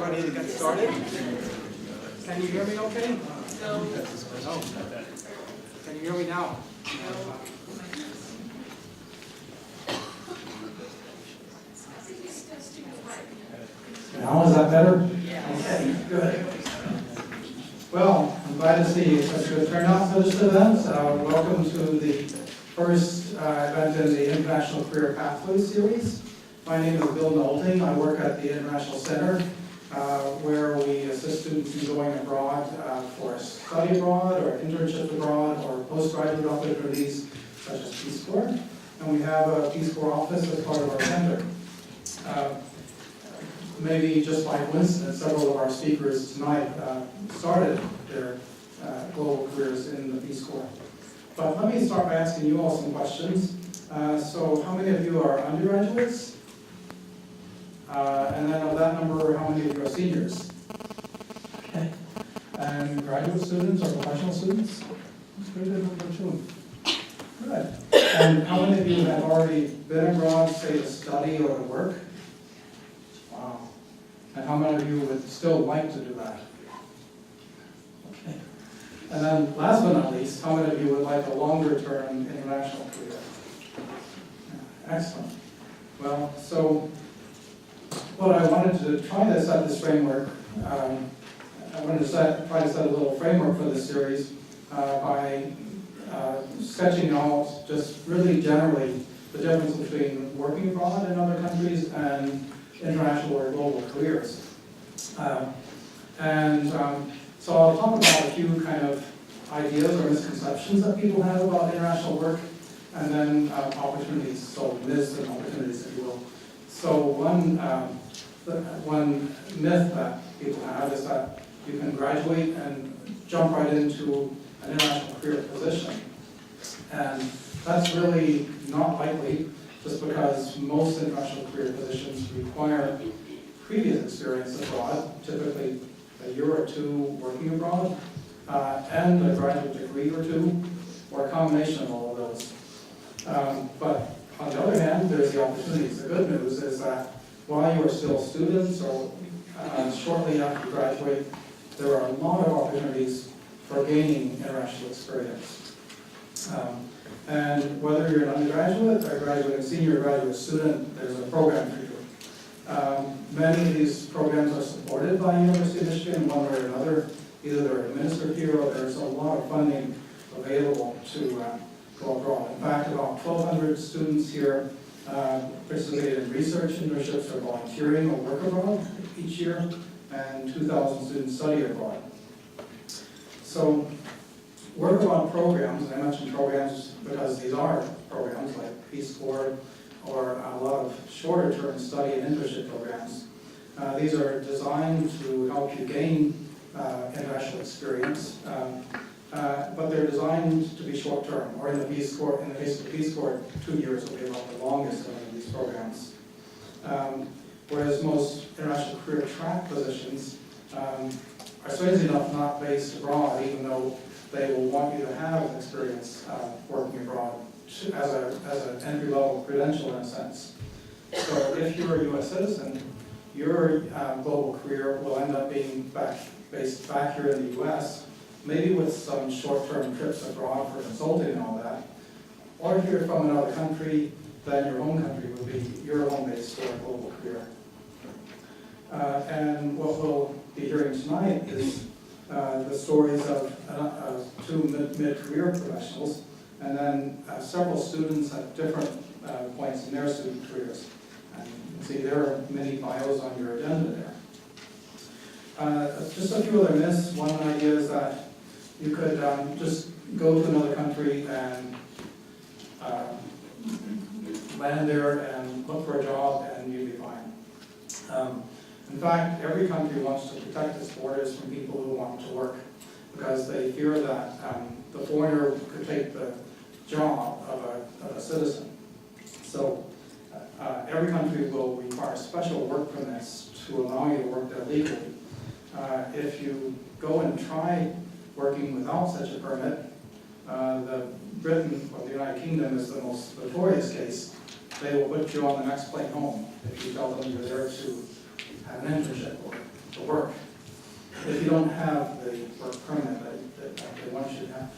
ready to get started? Can you hear me okay? No. No. Can you hear me now? Now is that better? Okay, good. Well, I'm glad to see such a good turnout for this event. Welcome to the first event in the International Career Pathways Series. My name is Bill Knowlting. I work at the International Center where we assist students in going abroad for study abroad or internships abroad or postgraduate opportunities such as Peace Corps. And we have a Peace Corps office as part of our center. Maybe just by coincidence, several of our speakers tonight started their global careers in the Peace Corps. But let me start by asking you all some questions. So how many of you are undergraduates? And then of that number, how many of you are seniors? Okay. And graduate students or professional students? That's a pretty good number too. Good. And how many of you have already been abroad, say to study or to work? Wow. And how many of you would still like to do that? Okay. And then last but not least, how many of you would like a longer term international career? Excellent. Well, so what I wanted to try to set this framework, I wanted to try to set a little framework for this series by sketching out just really generally the difference between working abroad in other countries and international or global careers. So I'll talk about a few kind of ideas or misconceptions that people have about international work, and then opportunities, so myths and opportunities, if you will. So one myth that people have is that you can graduate and jump right into an international career position. And that's really not likely, just because most international career positions require previous experience abroad, typically a year or two working abroad, and a graduate degree or two, or a combination of all of those. But on the other hand, there's the opportunities. The good news is that while you are still students or shortly after you graduate, there are a lot of opportunities for gaining international experience. And whether you're an undergraduate, or graduate, senior, or graduate student, there's a program for you. Many of these programs are supported by University of Michigan in one way or another. Either they're administered here or there's a lot of funding available to go abroad. In fact, about 1,200 students here participate in research internships or volunteering or work abroad each year, and 2,000 students study abroad. So work abroad programs, and I mention programs because these are programs like Peace Corps or a lot of shorter term study and internship programs. These are designed to help you gain international experience. But they're designed to be short term, or in the Peace Corps, in the case of the Peace Corps, 2 years will be about the longest of these programs. Whereas most international career track positions are strangely enough not based abroad, even though they will want you to have experience working abroad as an entry-level credential in a sense. So if you're a U.S. citizen, your global career will end up being based back here in the U.S., maybe with some short-term trips abroad for consulting and all that. Or if you're from another country, then your home country would be your home base for a global career. And what we'll be hearing tonight is the stories of two mid-career professionals, and then several students at different points in their student careers. And you can see there are many bios on your agenda there. Just a few other myths. One idea is that you could just go to another country and land there and look for a job and you'd be fine. In fact, every country wants to protect its borders from people who want to work because they fear that the foreigner could take the job of a citizen. So every country will require special work permits to allow you to work there legally. If you go and try working without such a permit, Britain or the United Kingdom is the most notorious case. They will put you on the next plane home if you tell them you're there to have an internship or to work if you don't have the work permit that they want you to have.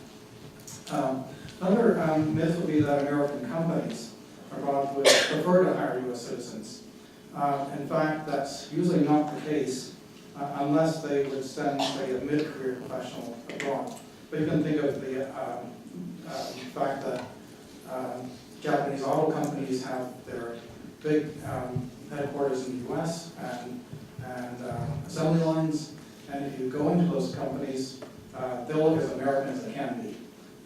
Another myth would be that American companies abroad would prefer to hire U.S. citizens. In fact, that's usually not the case unless they would send, say, a mid-career professional abroad. But you can think of the fact that Japanese auto companies have their big headquarters in the U.S. and assembly lines, and if you go into those companies, they'll look as American as they can be.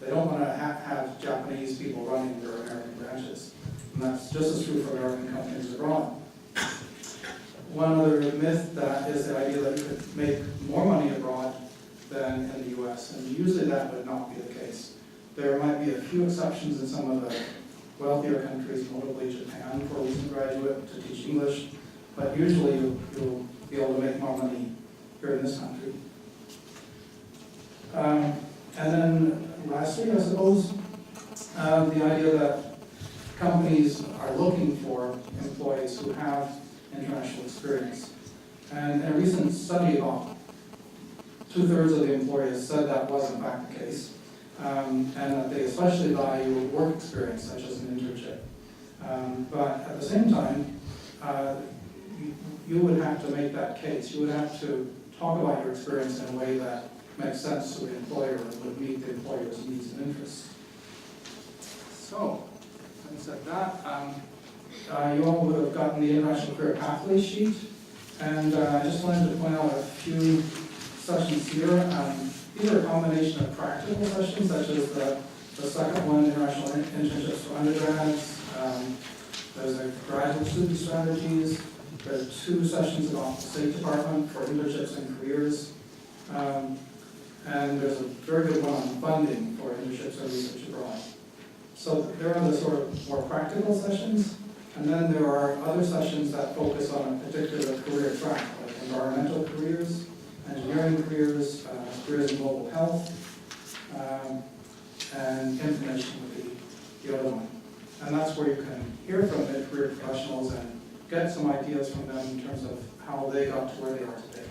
They don't want to have Japanese people running their American branches, and that's just as true for American companies abroad. One other myth that is the idea that you could make more money abroad than in the U.S., and usually that would not be the case. There might be a few exceptions in some of the wealthier countries, notably Japan, for a recent graduate to teach English, but usually you'll be able to make more money here in this country. And then lastly, I suppose, the idea that companies are looking for employees who have international experience. And in a recent study, about 2/3 of the employers said that was in fact the case, and that they especially value work experience, such as an internship. But at the same time, you would have to make that case. You would have to talk about your experience in a way that makes sense to the employer and would meet the employer's needs and interests. So, having said that, you all would have gotten the International Career Pathway sheet, and I just wanted to point out a few sessions here. These are a combination of practical sessions, such as the second one, International Internships for Undergrads. There's a graduate student strategies. There's 2 sessions about the State Department for internships and careers. And there's a very good one on funding for internships and research abroad. So there are the sort of more practical sessions, and then there are other sessions that focus on a particular career track, like environmental careers, engineering careers, careers in global health, and information would be the other one. And that's where you can hear from mid-career professionals and get some ideas from them in terms of how they got to where they are today.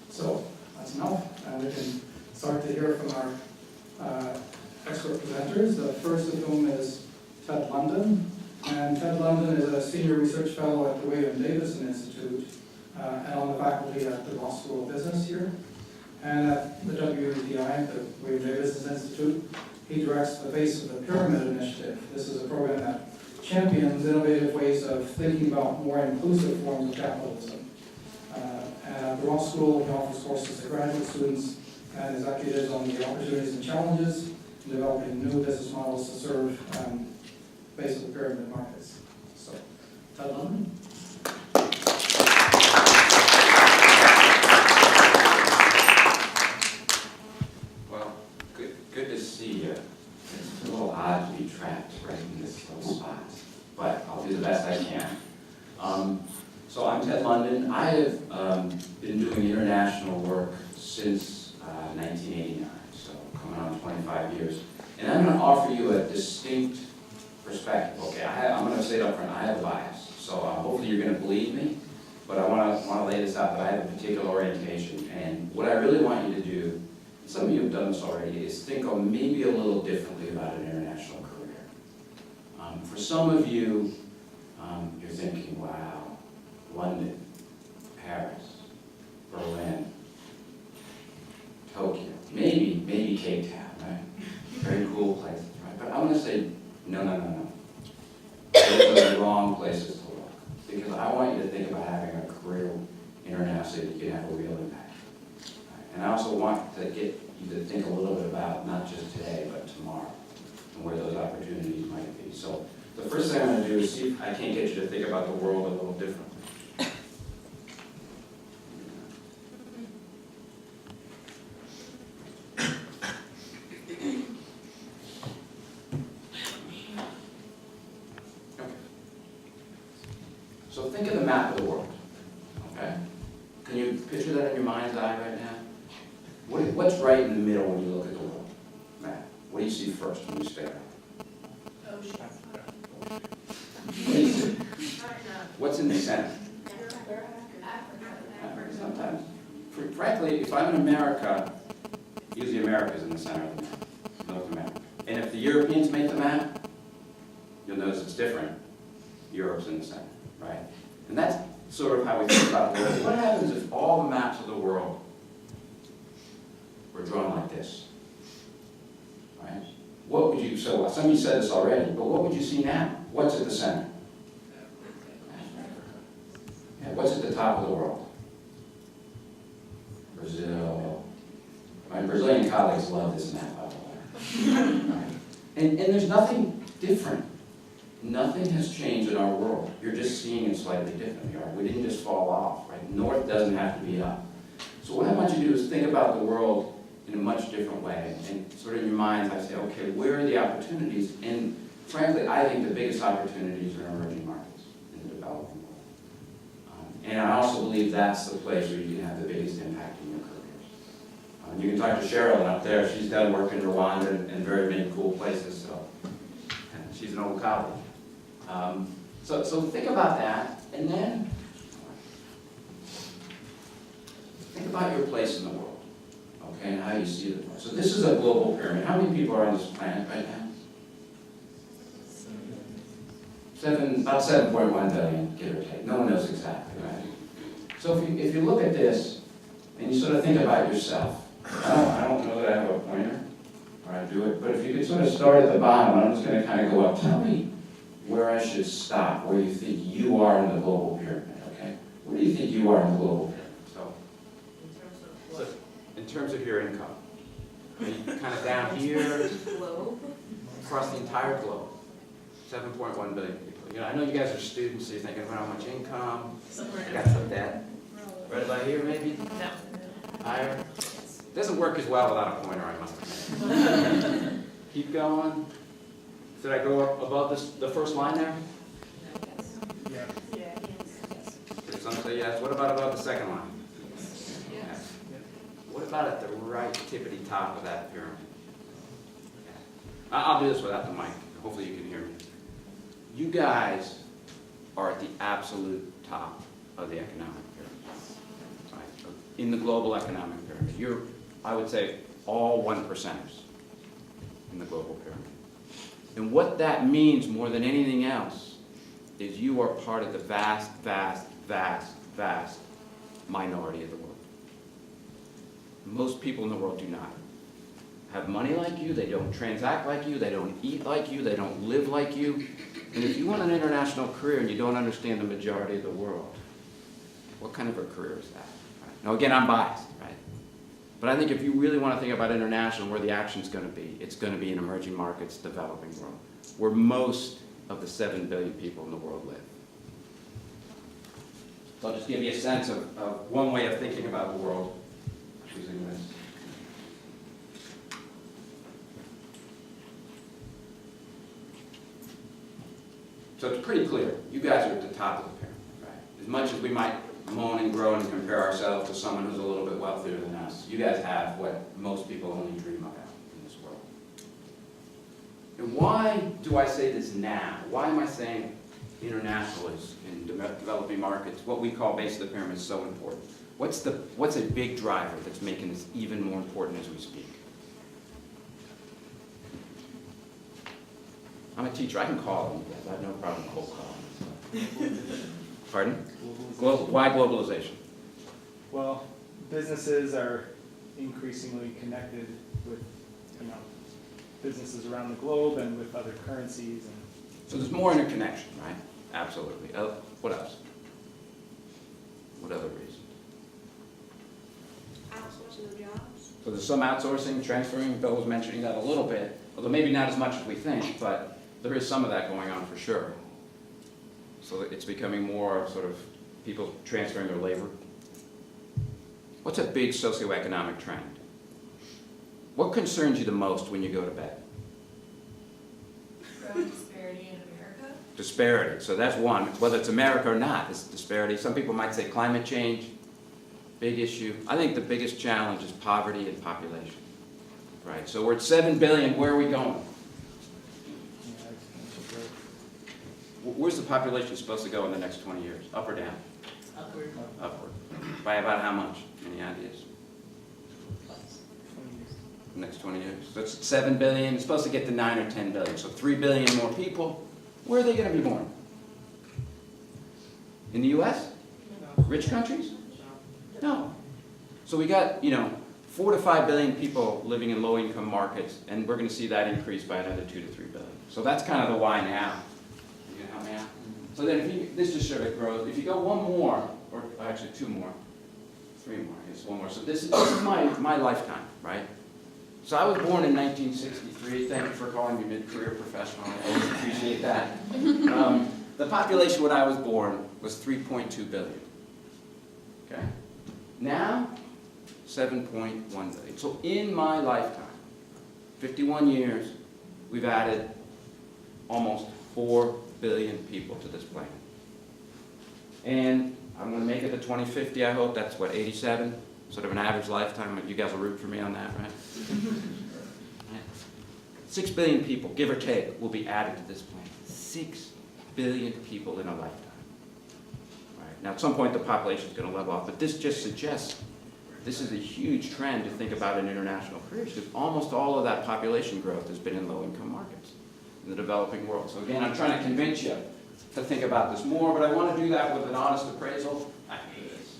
So that's enough, and we can start to hear from our expert presenters. The first of whom is Ted London, and Ted London is a senior research fellow at the William Davidson Institute and on the faculty at the Law School of Business here. And at the WDI, the William Davidson Institute, he directs the Face of the Pyramid Initiative. This is a program that champions innovative ways of thinking about more inclusive forms of capitalism. And at the Law School, he offers courses to graduate students and executives on the opportunities and challenges in developing new business models to serve base of the pyramid markets. So, Ted London. Well, good to see you. It's a little odd to be trapped right in this little spot, but I'll do the best I can. So I'm Ted London. I have been doing international work since 1989, so coming on 25 years. And I'm going to offer you a distinct perspective. Okay, I'm going to say it up front, I have a bias. So hopefully you're going to believe me, but I want to lay this out that I have a particular orientation. And what I really want you to do, and some of you have done this already, is think of maybe a little differently about an international career. For some of you, you're thinking, wow, London, Paris, Berlin, Tokyo, maybe Cape Town, right? Very cool places, right? But I want to say, no. Those are the wrong places to look. Because I want you to think about having a career internationally that you can have a real impact. Right? And I also want to get you to think a little bit about not just today, but tomorrow, and where those opportunities might be. So the first thing I'm going to do is see if I can't get you to think about the world a little differently. So think of the map of the world, okay? Can you picture that in your mind's eye right now? What's right in the middle when you look at the world map? What do you see first when you stare? Ocean. What do you see? What's in the center? Africa. Sometimes frankly, if I'm in America, usually America's in the center of the map, North America. And if the Europeans make the map, you'll notice it's different. Europe's in the center, right? And that's sort of how we think about the world. What happens if all the maps of the world were drawn like this? Right? What would you, so some of you said this already, but what would you see now? What's at the center? Yeah, what's at the top of the world? Brazil. My Brazilian colleagues love this map, by the way. Right? And there's nothing different. Nothing has changed in our world. You're just seeing it slightly differently. Right? We didn't just fall off. Right? North doesn't have to be up. So what I want you to do is think about the world in a much different way. And sort of in your minds, I say, okay, where are the opportunities? And frankly, I think the biggest opportunities are emerging markets in the developing world. And I also believe that's the place where you can have the biggest impact in your careers. You can talk to Cheryl up there. She's done work in Rwanda and very many cool places. So she's an old colleague. So think about that, and then think about your place in the world, okay, and how you see the world. So this is a global pyramid. How many people are on this planet right now? About 7.1 billion, give or take. No one knows exactly, right? So if you look at this, and you sort of think about yourself, I don't know that I have a pointer, or I do it, but if you could sort of start at the bottom, I'm just going to kind of go up. Tell me where I should stop, where you think you are in the global pyramid, okay? Where do you think you are in the global pyramid? So in terms of your income, are you kind of down here, across the entire globe, 7.1 billion people. You know, I know you guys are students, so you're thinking about how much income, I got some debt. Right about here, maybe? No. Higher? Doesn't work as well without a pointer, I must admit. Keep going. Did I go up above the first line there? Yeah. Did some say yes? What about above the second line? Yes. What about at the right tippity top of that pyramid? Okay. I'll do this without the mic. Hopefully you can hear me. You guys are at the absolute top of the economic pyramid. Right? In the global economic pyramid. You're, I would say, all 1%ers in the global pyramid. And what that means more than anything else is you are part of the vast, vast, vast, vast minority of the world. Most people in the world do not have money like you, they don't transact like you, they don't eat like you, they don't live like you. And if you want an international career and you don't understand the majority of the world, what kind of a career is that? Right? Now again, I'm biased, right? But I think if you really want to think about international, where the action's going to be, it's going to be in emerging markets, developing world, where most of the 7 billion people in the world live. So I'll just give you a sense of one way of thinking about the world using this. So it's pretty clear. You guys are at the top of the pyramid, right? As much as we might moan and groan and compare ourselves to someone who's a little bit wealthier than us, you guys have what most people only dream about in this world. And why do I say this now? Why am I saying international is in developing markets, what we call base of the pyramid, is so important? What's a big driver that's making this even more important as we speak? I'm a teacher. I can call them. I have no problem cold calling. Pardon? Why globalization? Well, businesses are increasingly connected with, businesses around the globe and with other currencies. And so there's more interconnection, right? Absolutely. What else? What other reason? Outsourcing of jobs. So there's some outsourcing, transferring. Bill was mentioning that a little bit, although maybe not as much as we think, but there is some of that going on for sure. So it's becoming more sort of people transferring their labor. What's a big socioeconomic trend? What concerns you the most when you go to bed? Growing disparity in America. Disparity. So that's one. Whether it's America or not, it's disparity. Some people might say climate change, big issue. I think the biggest challenge is poverty and population. Right. So we're at 7 billion. Where are we going? Where's the population supposed to go in the next 20 years? Up or down? Upward. Upward. By about how much? Any ideas? the next 20 years. So it's 7 billion, it's supposed to get to 9 or 10 billion. So 3 billion more people. Where are they going to be born? In the US? Rich countries? No. So we got, 4 to 5 billion people living in low-income markets, and we're going to see that increase by another 2 to 3 billion. So that's kind of the why now. You can help me out? So then this just showed it grows. If you go one more, or actually 2 more, 3 more, I guess 1 more. So this is my lifetime, right? So I was born in 1963. Thank you for calling me mid-career professional. I always appreciate that. The population when I was born was 3.2 billion. Okay? Now, 7.1 billion. So in my lifetime, 51 years, we've added almost 4 billion people to this planet. And I'm going to make it to 2050, I hope. That's what, 87? Sort of an average lifetime. You guys will root for me on that, right? 6 billion people, give or take, will be added to this planet. 6 billion people in a lifetime. Right. Now, at some point, the population is going to level off, but this just suggests this is a huge trend to think about in international careers, because almost all of that population growth has been in low-income markets in the developing world. So again, I'm trying to convince you to think about this more, but I want to do that with an honest appraisal. I hate this.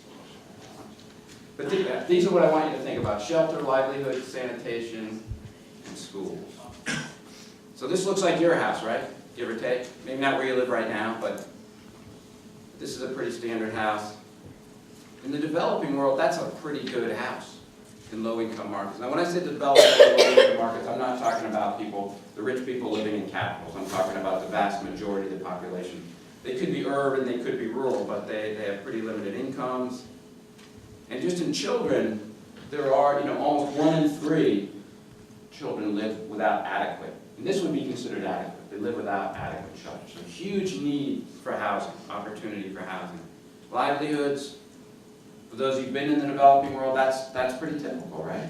But these are what I want you to think about: shelter, livelihood, sanitation, and schools. So this looks like your house, right? Give or take. Maybe not where you live right now, but this is a pretty standard house. In the developing world, that's a pretty good house in low-income markets. Now, when I say developing and low-income markets, I'm not talking about the rich people living in capitals. I'm talking about the vast majority of the population. They could be urban, they could be rural, but they have pretty limited incomes. And just in children, there are, almost 1 in 3 children live without adequate. And this would be considered adequate. They live without adequate shelter. So huge need for housing, opportunity for housing. Livelihoods. For those who've been in the developing world, that's pretty typical, right?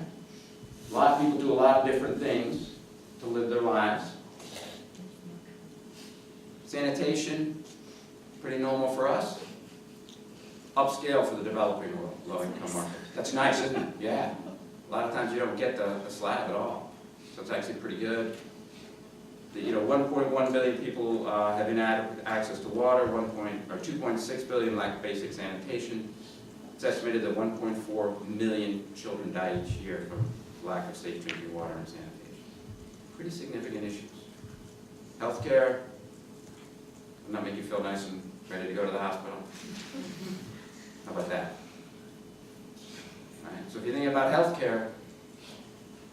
A lot of people do a lot of different things to live their lives. Sanitation, pretty normal for us. Upscale for the developing world, low-income market. That's nice, isn't it? Yeah. A lot of times you don't get the slab at all. So it's actually pretty good. 1.1 billion people have inadequate access to water, 2.6 billion lack basic sanitation. It's estimated that 1.4 million children die each year from lack of safe drinking water and sanitation. Pretty significant issues. Healthcare, will not make you feel nice and ready to go to the hospital. How about that? All right. So if you think about healthcare,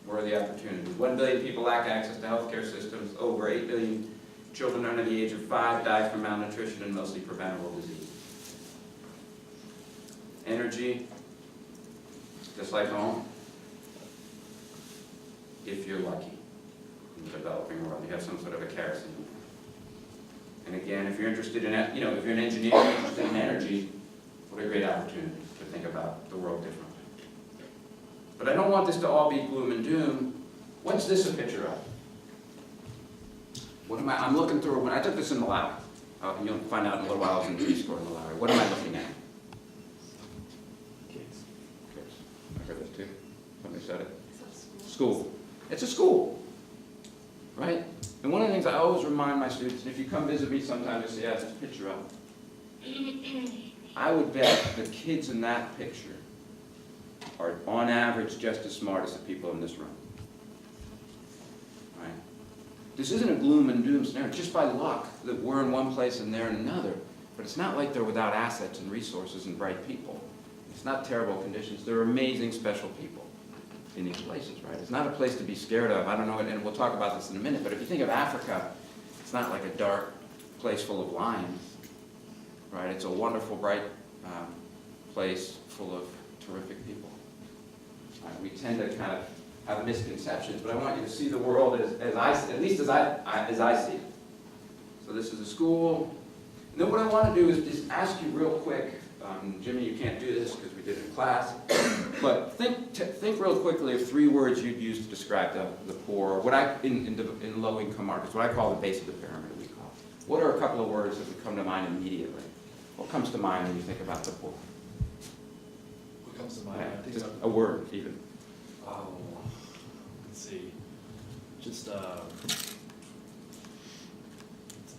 where are the opportunities? 1 billion people lack access to healthcare systems. Over 8 billion children under the age of 5 die from malnutrition and mostly preventable disease. Energy, just like home, if you're lucky in the developing world, you have some sort of a kerosene. And again, if you're interested in, if you're an engineer interested in energy, what a great opportunity to think about the world differently. But I don't want this to all be gloom and doom. What's this a picture of? I'm looking through, when I took this in Malawi, and you'll find out in a little while I was in preschool in Malawi. What am I looking at? Kids. I heard that too. Somebody said it. School. It's a school, right? And one of the things I always remind my students, and if you come visit me sometime, you'll see, yeah, it's a picture of it. I would bet the kids in that picture are, on average, just as smart as the people in this room. Right? This isn't a gloom and doom scenario. Just by luck that we're in one place and they're in another. But it's not like they're without assets and resources and bright people. It's not terrible conditions. They're amazing, special people in these places, right? It's not a place to be scared of. I don't know, and we'll talk about this in a minute, but if you think of Africa, it's not like a dark place full of lions, right? It's a wonderful, bright place full of terrific people. We tend to kind of have misconceptions, but I want you to see the world as I see it. So this is a school. And then what I want to do is just ask you real quick, Jimmy, you can't do this because we did it in class, but think real quickly of 3 words you'd use to describe the poor, in low-income markets, what I call the base of the pyramid, we call it. What are a couple of words that would come to mind immediately? What comes to mind when you think about the poor? What comes to mind? Yeah, just a word, even. see. Just, it's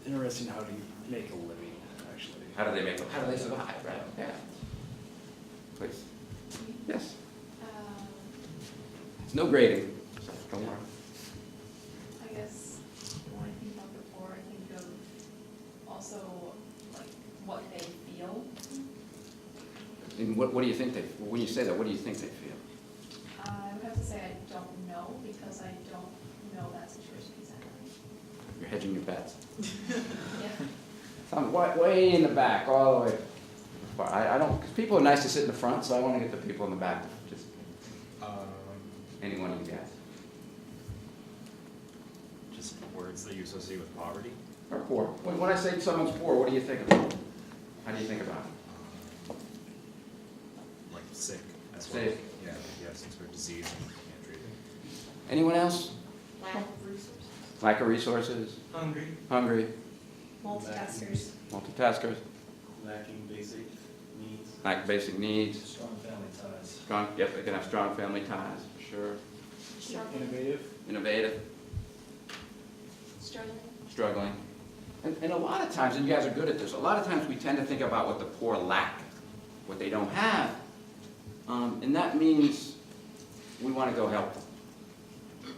interesting how do you make a living, actually. How do they survive, right? Yeah. Please. Yes. It's no grading. So don't worry. I guess when I think about the poor, I think of also like what they feel. And what do you think they, when you say that, what do you think they feel? I would have to say I don't know because I don't know that situation exactly. You're hedging your bets. Yeah. So I'm way in the back, all the way. But I don't, because people are nice to sit in the front, so I want to get the people in the back. Just anyone you guess. Just words that you associate with poverty. Or poor. When I say someone's poor, what do you think about? How do you think about it? Like sick as Sick. well. Yeah, you have some sort of disease and you can't treat it. Anyone else? Lack of resources. Lack of resources? Hungry? Multitaskers. Multitaskers? Lacking basic needs, Lack of basic needs? strong family ties. Strong, yep, they can have strong family ties, for sure. Struggling. Innovative. Innovative? Struggling. Struggling. And a lot of times, and you guys are good at this, a lot of times we tend to think about what the poor lack, what they don't have. And that means we want to go help them.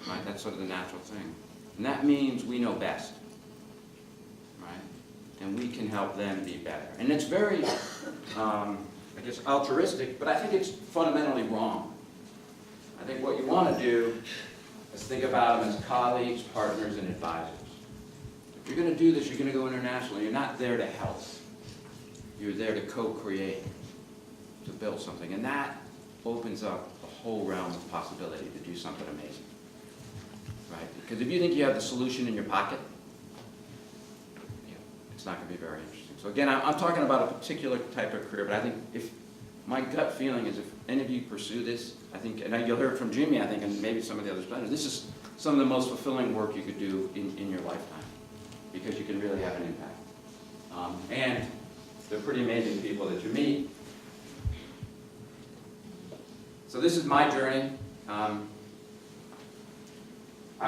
Right? That's sort of the natural thing. And that means we know best. Right? And we can help them be better. And it's very, I guess, altruistic, but I think it's fundamentally wrong. I think what you want to do is think about them as colleagues, partners, and advisors. If you're going to do this, you're going to go international. You're not there to help. You're there to co-create, to build something. And that opens up a whole realm of possibility to do something amazing. Right? Because if you think you have the solution in your pocket, it's not going to be very interesting. So again, I'm talking about a particular type of career, but I think if my gut feeling is if any of you pursue this, I think, and you'll hear it from Jimmy, I think, and maybe some of the other planners, this is some of the most fulfilling work you could do in your lifetime, because you can really have an impact. And they're pretty amazing people that you meet. So this is my journey. I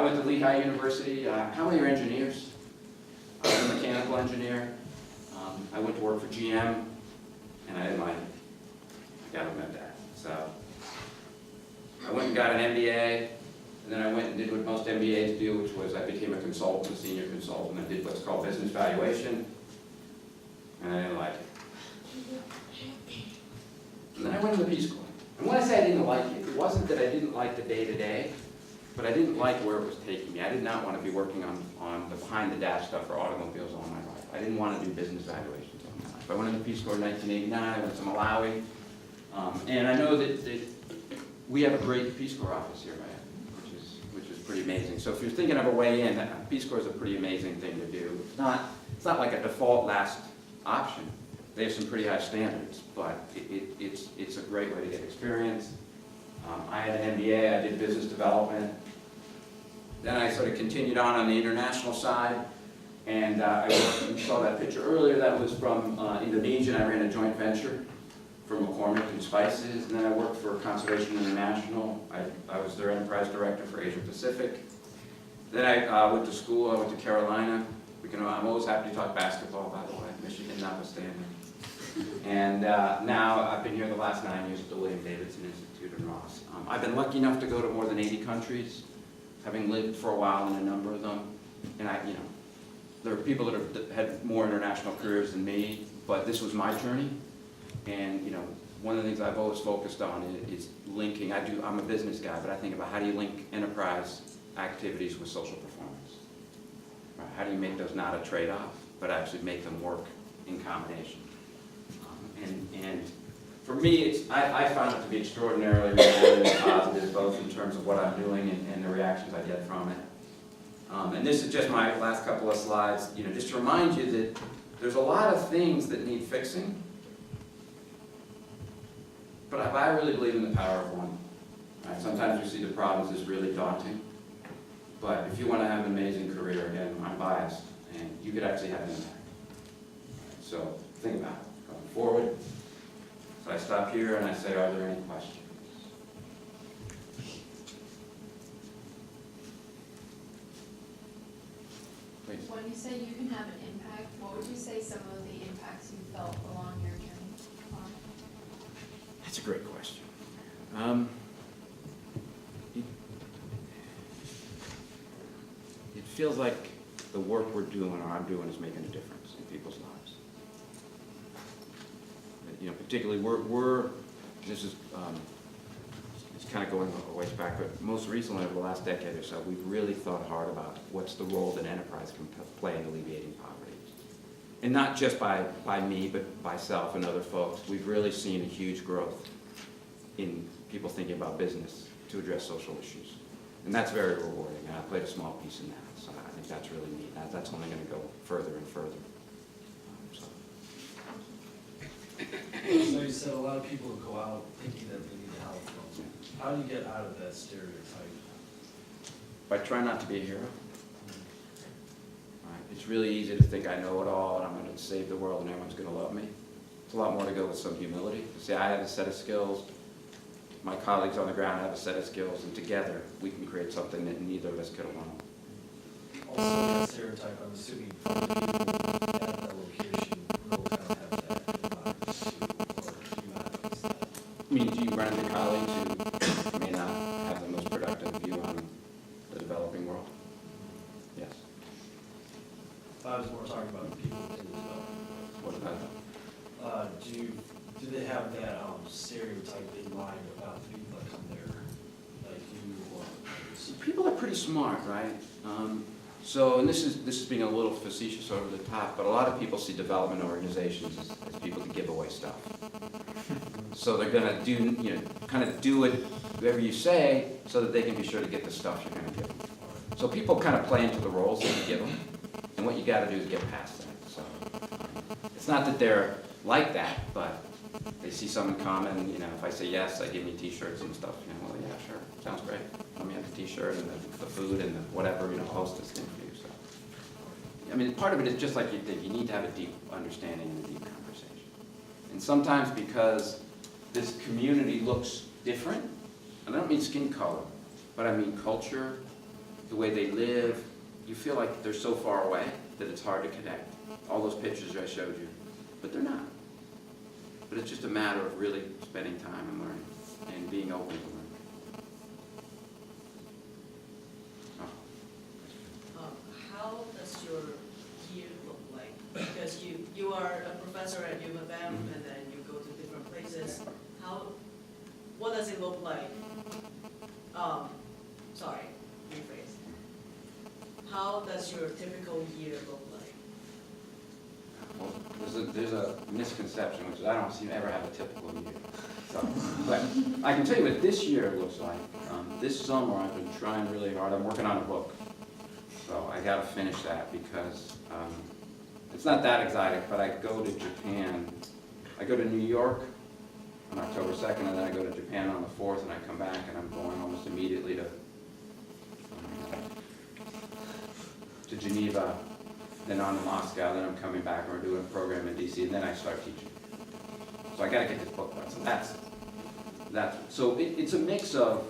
went to Lehigh University. How many are engineers? I was a mechanical engineer. I went to work for GM, and I didn't like it. I gotta admit that. So I went and got an MBA, and then I went and did what most MBAs do, which was I became a consultant, a senior consultant. I did what's called business valuation, and I didn't like it. And then I went to the Peace Corps. And when I say I didn't like it, it wasn't that I didn't like the day-to-day, but I didn't like where it was taking me. I did not want to be working on the behind-the-dash stuff for automobiles all my life. I didn't want to do business valuations all my life. I went to the Peace Corps in 1989. I went to Malawi. And I know that we have a great Peace Corps office here, right? Which is pretty amazing. So if you're thinking of a way in, Peace Corps is a pretty amazing thing to do. It's not like a default last option. They have some pretty high standards, but it's a great way to get experience. I had an MBA, I did business development. Then I sort of continued on the international side, and I worked, you saw that picture earlier, that was from Indonesia, and I ran a joint venture for McCormick and Spices, and then I worked for Conservation International. I was their enterprise director for Asia Pacific. Then I went to school, I went to Carolina. I'm always happy to talk basketball, by the way, Michigan notwithstanding. And now I've been here the last 9 years at the William Davidson Institute in Ross. I've been lucky enough to go to more than 80 countries, having lived for a while in a number of them. And there are people that have had more international careers than me, but this was my journey. And one of the things I've always focused on is linking. I'm a business guy, but I think about how do you link enterprise activities with social performance? Right? How do you make those not a trade-off, but actually make them work in combination? And for me, I found it to be extraordinarily rewarding and positive, both in terms of what I'm doing and the reactions I get from it. And this is just my last couple of slides, just to remind you that there's a lot of things that need fixing, but I really believe in the power of one. Right? Sometimes we see the problems as really daunting, but if you want to have an amazing career, again, I'm biased, and you could actually have an impact. Right? So think about it. Going forward. So I stop here and I say, are there any questions? please. When you say you can have an impact, what would you say some of the impacts you felt along your journey are? That's a great question. It feels like the work we're doing or I'm doing is making a difference in people's lives. You know, particularly this is, it's kind of going a ways back, but most recently over the last decade or so, we've really thought hard about what's the role that enterprise can play in alleviating poverty. And not just by me, but myself and other folks. We've really seen a huge growth in people thinking about business to address social issues. And that's very rewarding, and I played a small piece in that, so I think that's really neat. That's only going to go further and further. So. So you said a lot of people go out thinking that they need help. How do you get out of that stereotype? By trying not to be a hero. Right. It's really easy to think I know it all and I'm going to save the world and everyone's going to love me. It's a lot more to go with some humility. See, I have a set of skills. My colleagues on the ground have a set of skills, and together we can create something that neither of us could alone. Also, that stereotype, I'm assuming, for the people at that location will kind of have that environment too, or do you not face that? I mean, do you run into colleagues who may not have the most productive view on the developing world? Yes. I was more talking about the people too as well. What about that? Do they have that stereotype in mind about the people that come there, like you or others? People are pretty smart, right? So, and this is being a little facetious over the top, but a lot of people see development organizations as people that give away stuff. So they're going to do, kind of do it, whatever you say, so that they can be sure to get the stuff you're going to give them. So people kind of play into the roles that you give them, and what you got to do is get past that. So it's not that they're like that, but they see something common. If I say yes, I give you T-shirts and stuff. Well, yeah, sure, sounds great. Let me have the T-shirt and the food and the whatever, hostess thing for you. So, I mean, part of it is just like you think. You need to have a deep understanding and a deep conversation. And sometimes because this community looks different, and I don't mean skin color, but I mean culture, the way they live, you feel like they're so far away that it's hard to connect. All those pictures I showed you, but they're not. But it's just a matter of really spending time and learning and being open to learning. How does your year look like? Because you are a professor at U of M and then you go to different places. What does it look like? Sorry, rephrase. How does your typical year look like? Well, there's a misconception, which is I don't seem to ever have a typical year. So, but I can tell you what this year looks like. This summer I've been trying really hard. I'm working on a book. So I got to finish that because it's not that exotic, but I go to Japan. I go to New York on October 2nd, and then I go to Japan on the 4th, and I come back, and I'm going almost immediately to Geneva, then on to Moscow, then I'm coming back, and we're doing a program in DC, and then I start teaching. So I got to get this book done. So it's a mix of,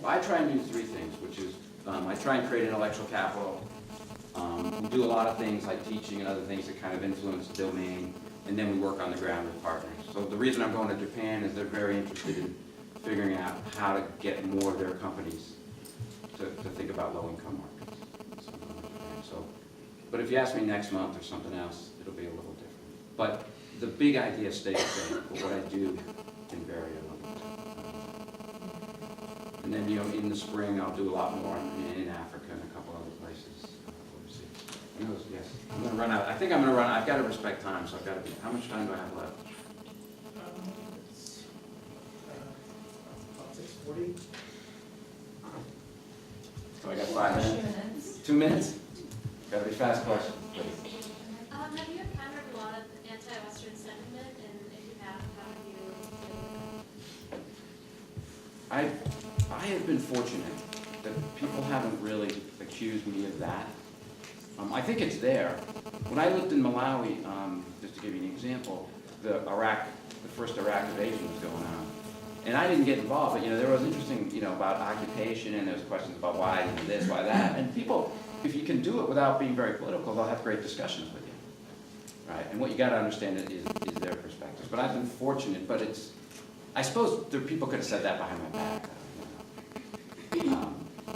I try and do three things, which is I try and create intellectual capital. We do a lot of things like teaching and other things that kind of influence the domain, and then we work on the ground with partners. So the reason I'm going to Japan is they're very interested in figuring out how to get more of their companies to think about low-income markets. So, but if you ask me next month or something else, it'll be a little different. But the big idea stays the same, but what I do can vary a little bit. And then, in the spring, I'll do a lot more in Africa and a couple other places overseas. Yes, I'm going to run out. I think I'm going to run. I've got to respect time, so I've got to be. How much time do I have left? It's about 6:40. So I got 5 minutes. 2 minutes? Got to be fast questions, please. Have you encountered a lot of anti-Western sentiment, and if you have, how have you dealt with it? I have been fortunate that people haven't really accused me of that. I think it's there. When I lived in Malawi, just to give you an example, the first Iraq invasion was going on. And I didn't get involved, but there was interesting, about occupation, and there was questions about why this, why that. And people, if you can do it without being very political, they'll have great discussions with you, right? And what you got to understand is their perspectives. But I've been fortunate, but I suppose there people could have said that behind my back.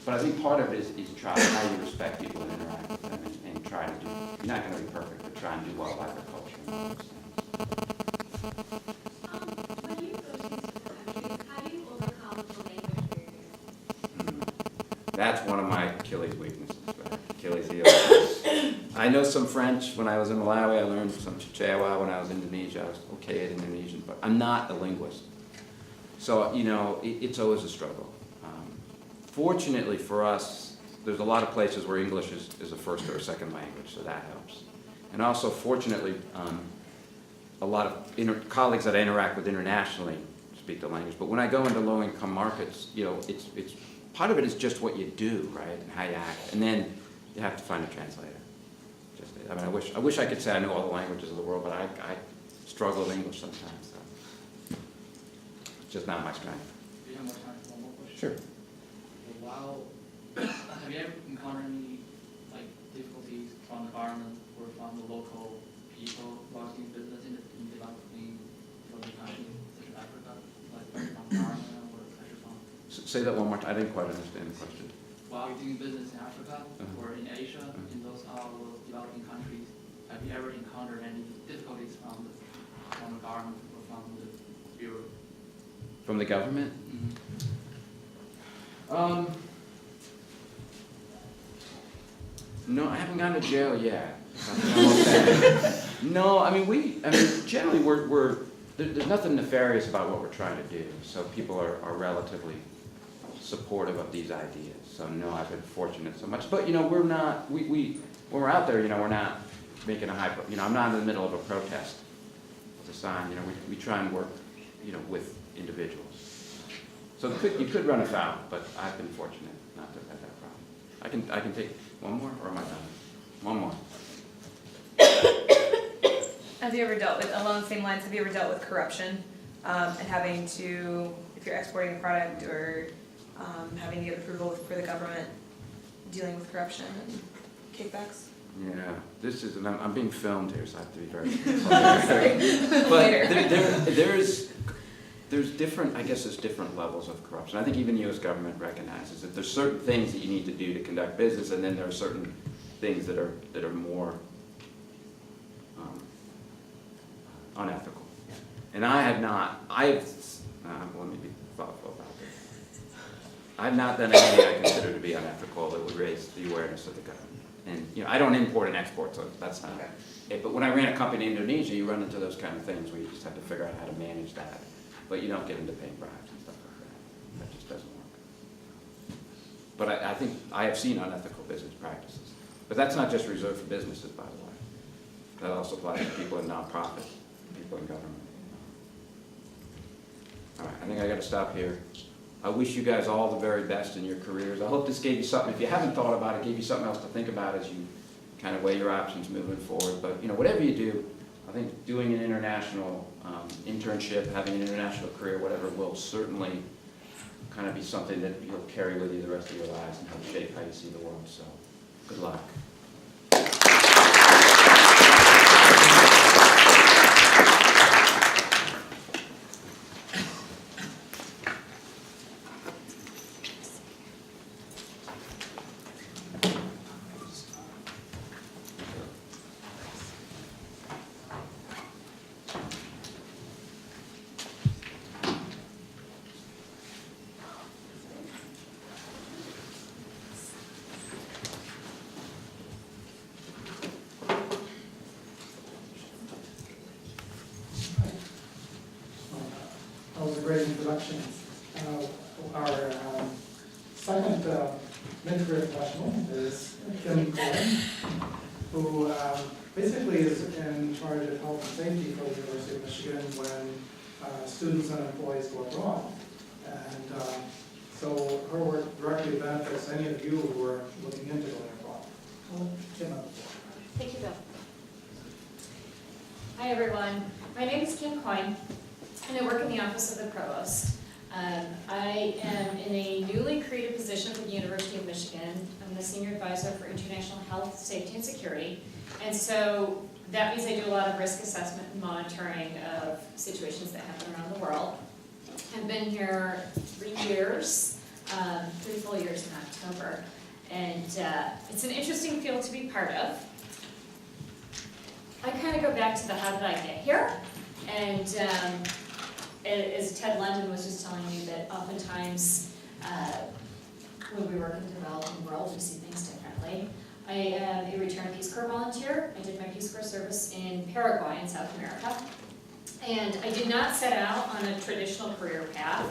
But I think part of it is try how you respect people and interact with them and try to do. You're not going to be perfect, but try and do well by their culture. And When you go to these countries, how do you overcome the language barrier? That's one of my Achilles weaknesses, right? Achilles heel. I know some French. When I was in Malawi, I learned some Chichewa. When I was in Indonesia, I was okay at Indonesian, but I'm not a linguist. So, it's always a struggle. Fortunately for us, there's a lot of places where English is a first or a second language, so that helps. And also, fortunately, a lot of colleagues that I interact with internationally speak the language. But when I go into low-income markets, it's part of it is just what you do, right, and how you act, and then you have to find a translator. I wish I could say I know all the languages of the world, but I struggle with English sometimes. So. It's just not my strength. Do you have more time for one more question? Sure. Wow. Have you ever encountered any difficulties from the government or from the local people who are doing business in developing countries such as Africa, like from government or pressure from? Say that one more time. I didn't quite understand the question. While you're doing business in Africa or in Asia, in those developing countries, have you ever encountered any difficulties from the government or from the bureau? From the government? No, I haven't gone to jail yet. No, generally there's nothing nefarious about what we're trying to do. So people are relatively supportive of these ideas. So no, I've been fortunate so much. But we're not. When we're out there, we're not making a high. I'm not in the middle of a protest with a sign. We try and work, with individuals. So you could run afoul, but I've been fortunate not to have had that problem. I can take one more, or am I done? One more. Have you ever dealt with, along the same lines, have you ever dealt with corruption and having to, if you're exporting a product or having to get approval for the government, dealing with corruption and kickbacks? Yeah, this is, and I'm being filmed here, so I have to be very. Sorry. But there's different, I guess there's different levels of corruption. I think even the U.S. government recognizes that there's certain things that you need to do to conduct business, and then there are certain things that are more unethical. And let me be thoughtful about this. I've not done anything I consider to be unethical that would raise the awareness of the government. And I don't import and export, so that's not it. But when I ran a company in Indonesia, you run into those kind of things where you just have to figure out how to manage that. But you don't get into paying bribes and stuff like that. That just doesn't work. But I think I have seen unethical business practices. But that's not just reserved for businesses, by the way. That also applies to people in nonprofit, people in government. All right, I think I got to stop here. I wish you guys all the very best in your careers. I hope this gave you something, if you haven't thought about it, gave you something else to think about as you kind of weigh your options moving forward. But whatever you do, I think doing an international internship, having an international career, whatever, will certainly kind of be something that you'll carry with you the rest of your lives and help shape how you see the world. So, good luck. That was a great introduction. Our second mid-career professional is Kim Cohen, who basically is in charge of health and safety for the University of Michigan when students and employees go abroad. And so her work directly benefits any of you who are looking into going abroad. Kim, Thank you, Bill. Hi, everyone. My name is Kim Coyne, and I work in the Office of the Provost. I am in a newly created position for the University of Michigan. I'm the Senior Advisor for International Health, Safety, and Security. And so that means I do a lot of risk assessment and monitoring of situations that happen around the world. I've been here 3 years, 3 full years in October. And it's an interesting field to be part of. I kind of go back to the how did I get here? And as Ted London was just telling me that oftentimes when we work in the developing world, we see things differently. I am a returned Peace Corps volunteer. I did my Peace Corps service in Paraguay in South America. And I did not set out on a traditional career path.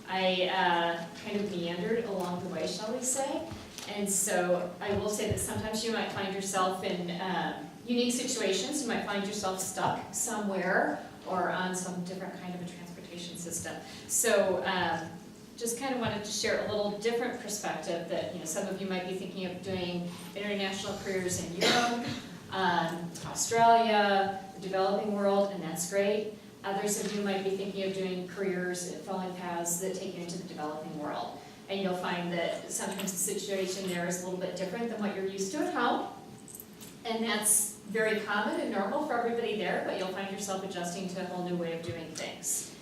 I kind of meandered along the way, shall we say. And so I will say that sometimes you might find yourself in unique situations. You might find yourself stuck somewhere or on some different kind of a transportation system. So just kind of wanted to share a little different perspective that, you know, some of you might be thinking of doing international careers in Europe, Australia, the developing world, and that's great. Others of you might be thinking of doing careers and following paths that take you into the developing world. And you'll find that sometimes the situation there is a little bit different than what you're used to at home. And that's very common and normal for everybody there, but you'll find yourself adjusting to a whole new way of doing things.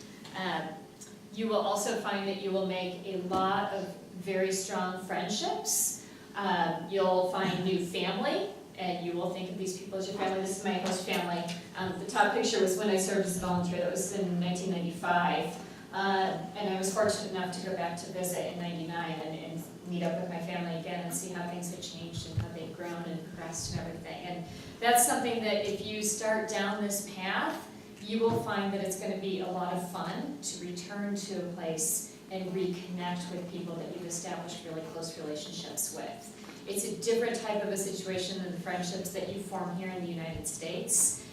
You will also find that you will make a lot of very strong friendships. You'll find new family, and you will think of these people as your family. This is my host family. The top picture was when I served as a volunteer. That was in 1995. And I was fortunate enough to go back to visit in 99 and meet up with my family again and see how things had changed and how they'd grown and progressed and everything. And that's something that if you start down this path, you will find that it's going to be a lot of fun to return to a place and reconnect with people that you've established really close relationships with. It's a different type of a situation than the friendships that you form here in the United States.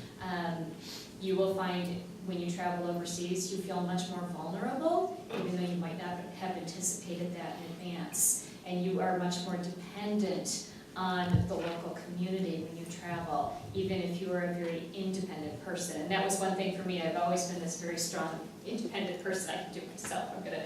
You will find when you travel overseas, you feel much more vulnerable, even though you might not have anticipated that in advance. And you are much more dependent on the local community when you travel, even if you are a very independent person. And that was one thing for me. I've always been this very strong, independent person. I can do it myself. I'm gonna.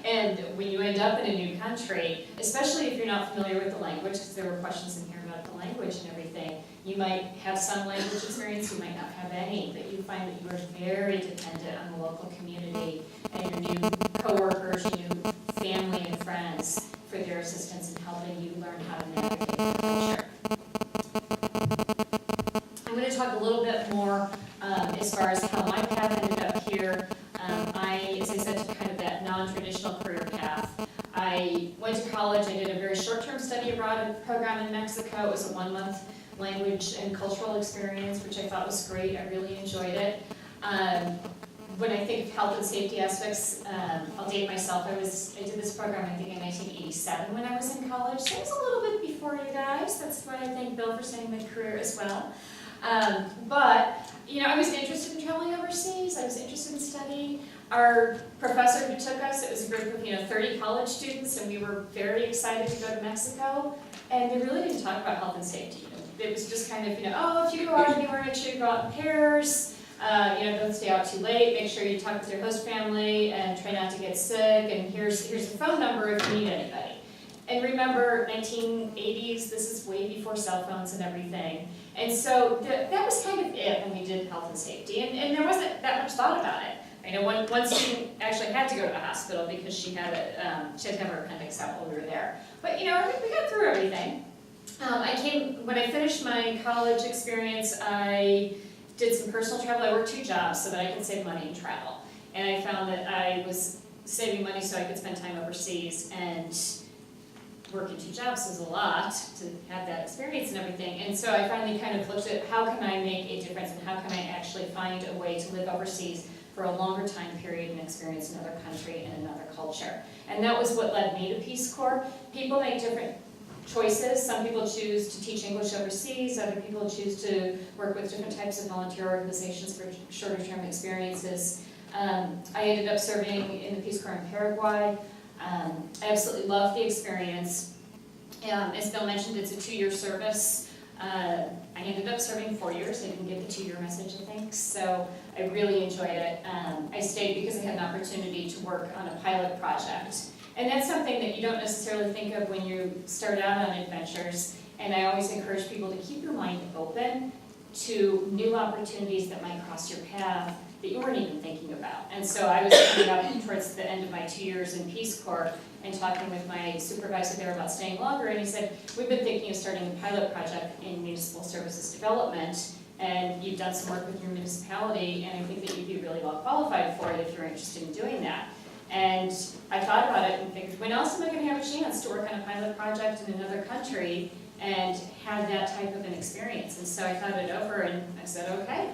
And when you end up in a new country, especially if you're not familiar with the language, because there were questions in here about the language and everything, you might have some language experience, you might not have any, but you find that you are very dependent on the local community and your new coworkers, your new family and friends for their assistance in helping you learn how to navigate the culture. I'm going to talk a little bit more as far as how my path ended up here. As I said, took kind of that non-traditional career path. I went to college, I did a very short-term study abroad program in Mexico. It was a 1-month language and cultural experience, which I thought was great. I really enjoyed it. When I think of health and safety aspects, I'll date myself. I did this program, I think, in 1987 when I was in college. So I was a little bit before you guys. That's why I thank Bill for saying mid-career as well. But, you know, I was interested in traveling overseas. I was interested in studying. Our professor who took us, it was a group of, 30 college students, and we were very excited to go to Mexico. And they really didn't talk about health and safety. It was just kind of, oh, if you go out anywhere, make sure you go out in pairs. Don't stay out too late. Make sure you talk with your host family and try not to get sick. And here's the phone number if you need anybody. And remember, 1980s, this is way before cell phones and everything. And so that was kind of it when we did health and safety. And there wasn't that much thought about it. I know one student actually had to go to the hospital because she had to have her appendix out while we were there. But we got through everything. When I finished my college experience, I did some personal travel. I worked 2 jobs so that I could save money and travel. And I found that I was saving money so I could spend time overseas, and working 2 jobs was a lot to have that experience and everything. And so I finally kind of looked at how can I make a difference and how can I actually find a way to live overseas for a longer time period and experience another country and another culture. And that was what led me to Peace Corps. People make different choices. Some people choose to teach English overseas, other people choose to work with different types of volunteer organizations for shorter term experiences. I ended up serving in the Peace Corps in Paraguay. I absolutely loved the experience. As Bill mentioned, it's a 2-year service. I ended up serving 4 years. I didn't get the 2-year message, I think, so I really enjoyed it. I stayed because I had an opportunity to work on a pilot project. And that's something that you don't necessarily think of when you start out on adventures. And I always encourage people to keep your mind open to new opportunities that might cross your path that you weren't even thinking about. And so I was coming up towards the end of my 2 years in Peace Corps and talking with my supervisor there about staying longer, and he said, we've been thinking of starting a pilot project in municipal services development, and you've done some work with your municipality, and I think that you'd be really well qualified for it if you're interested in doing that. And I thought about it and figured, when else am I gonna have a chance to work on a pilot project in another country and have that type of an experience? And so I thought it over and I said, okay,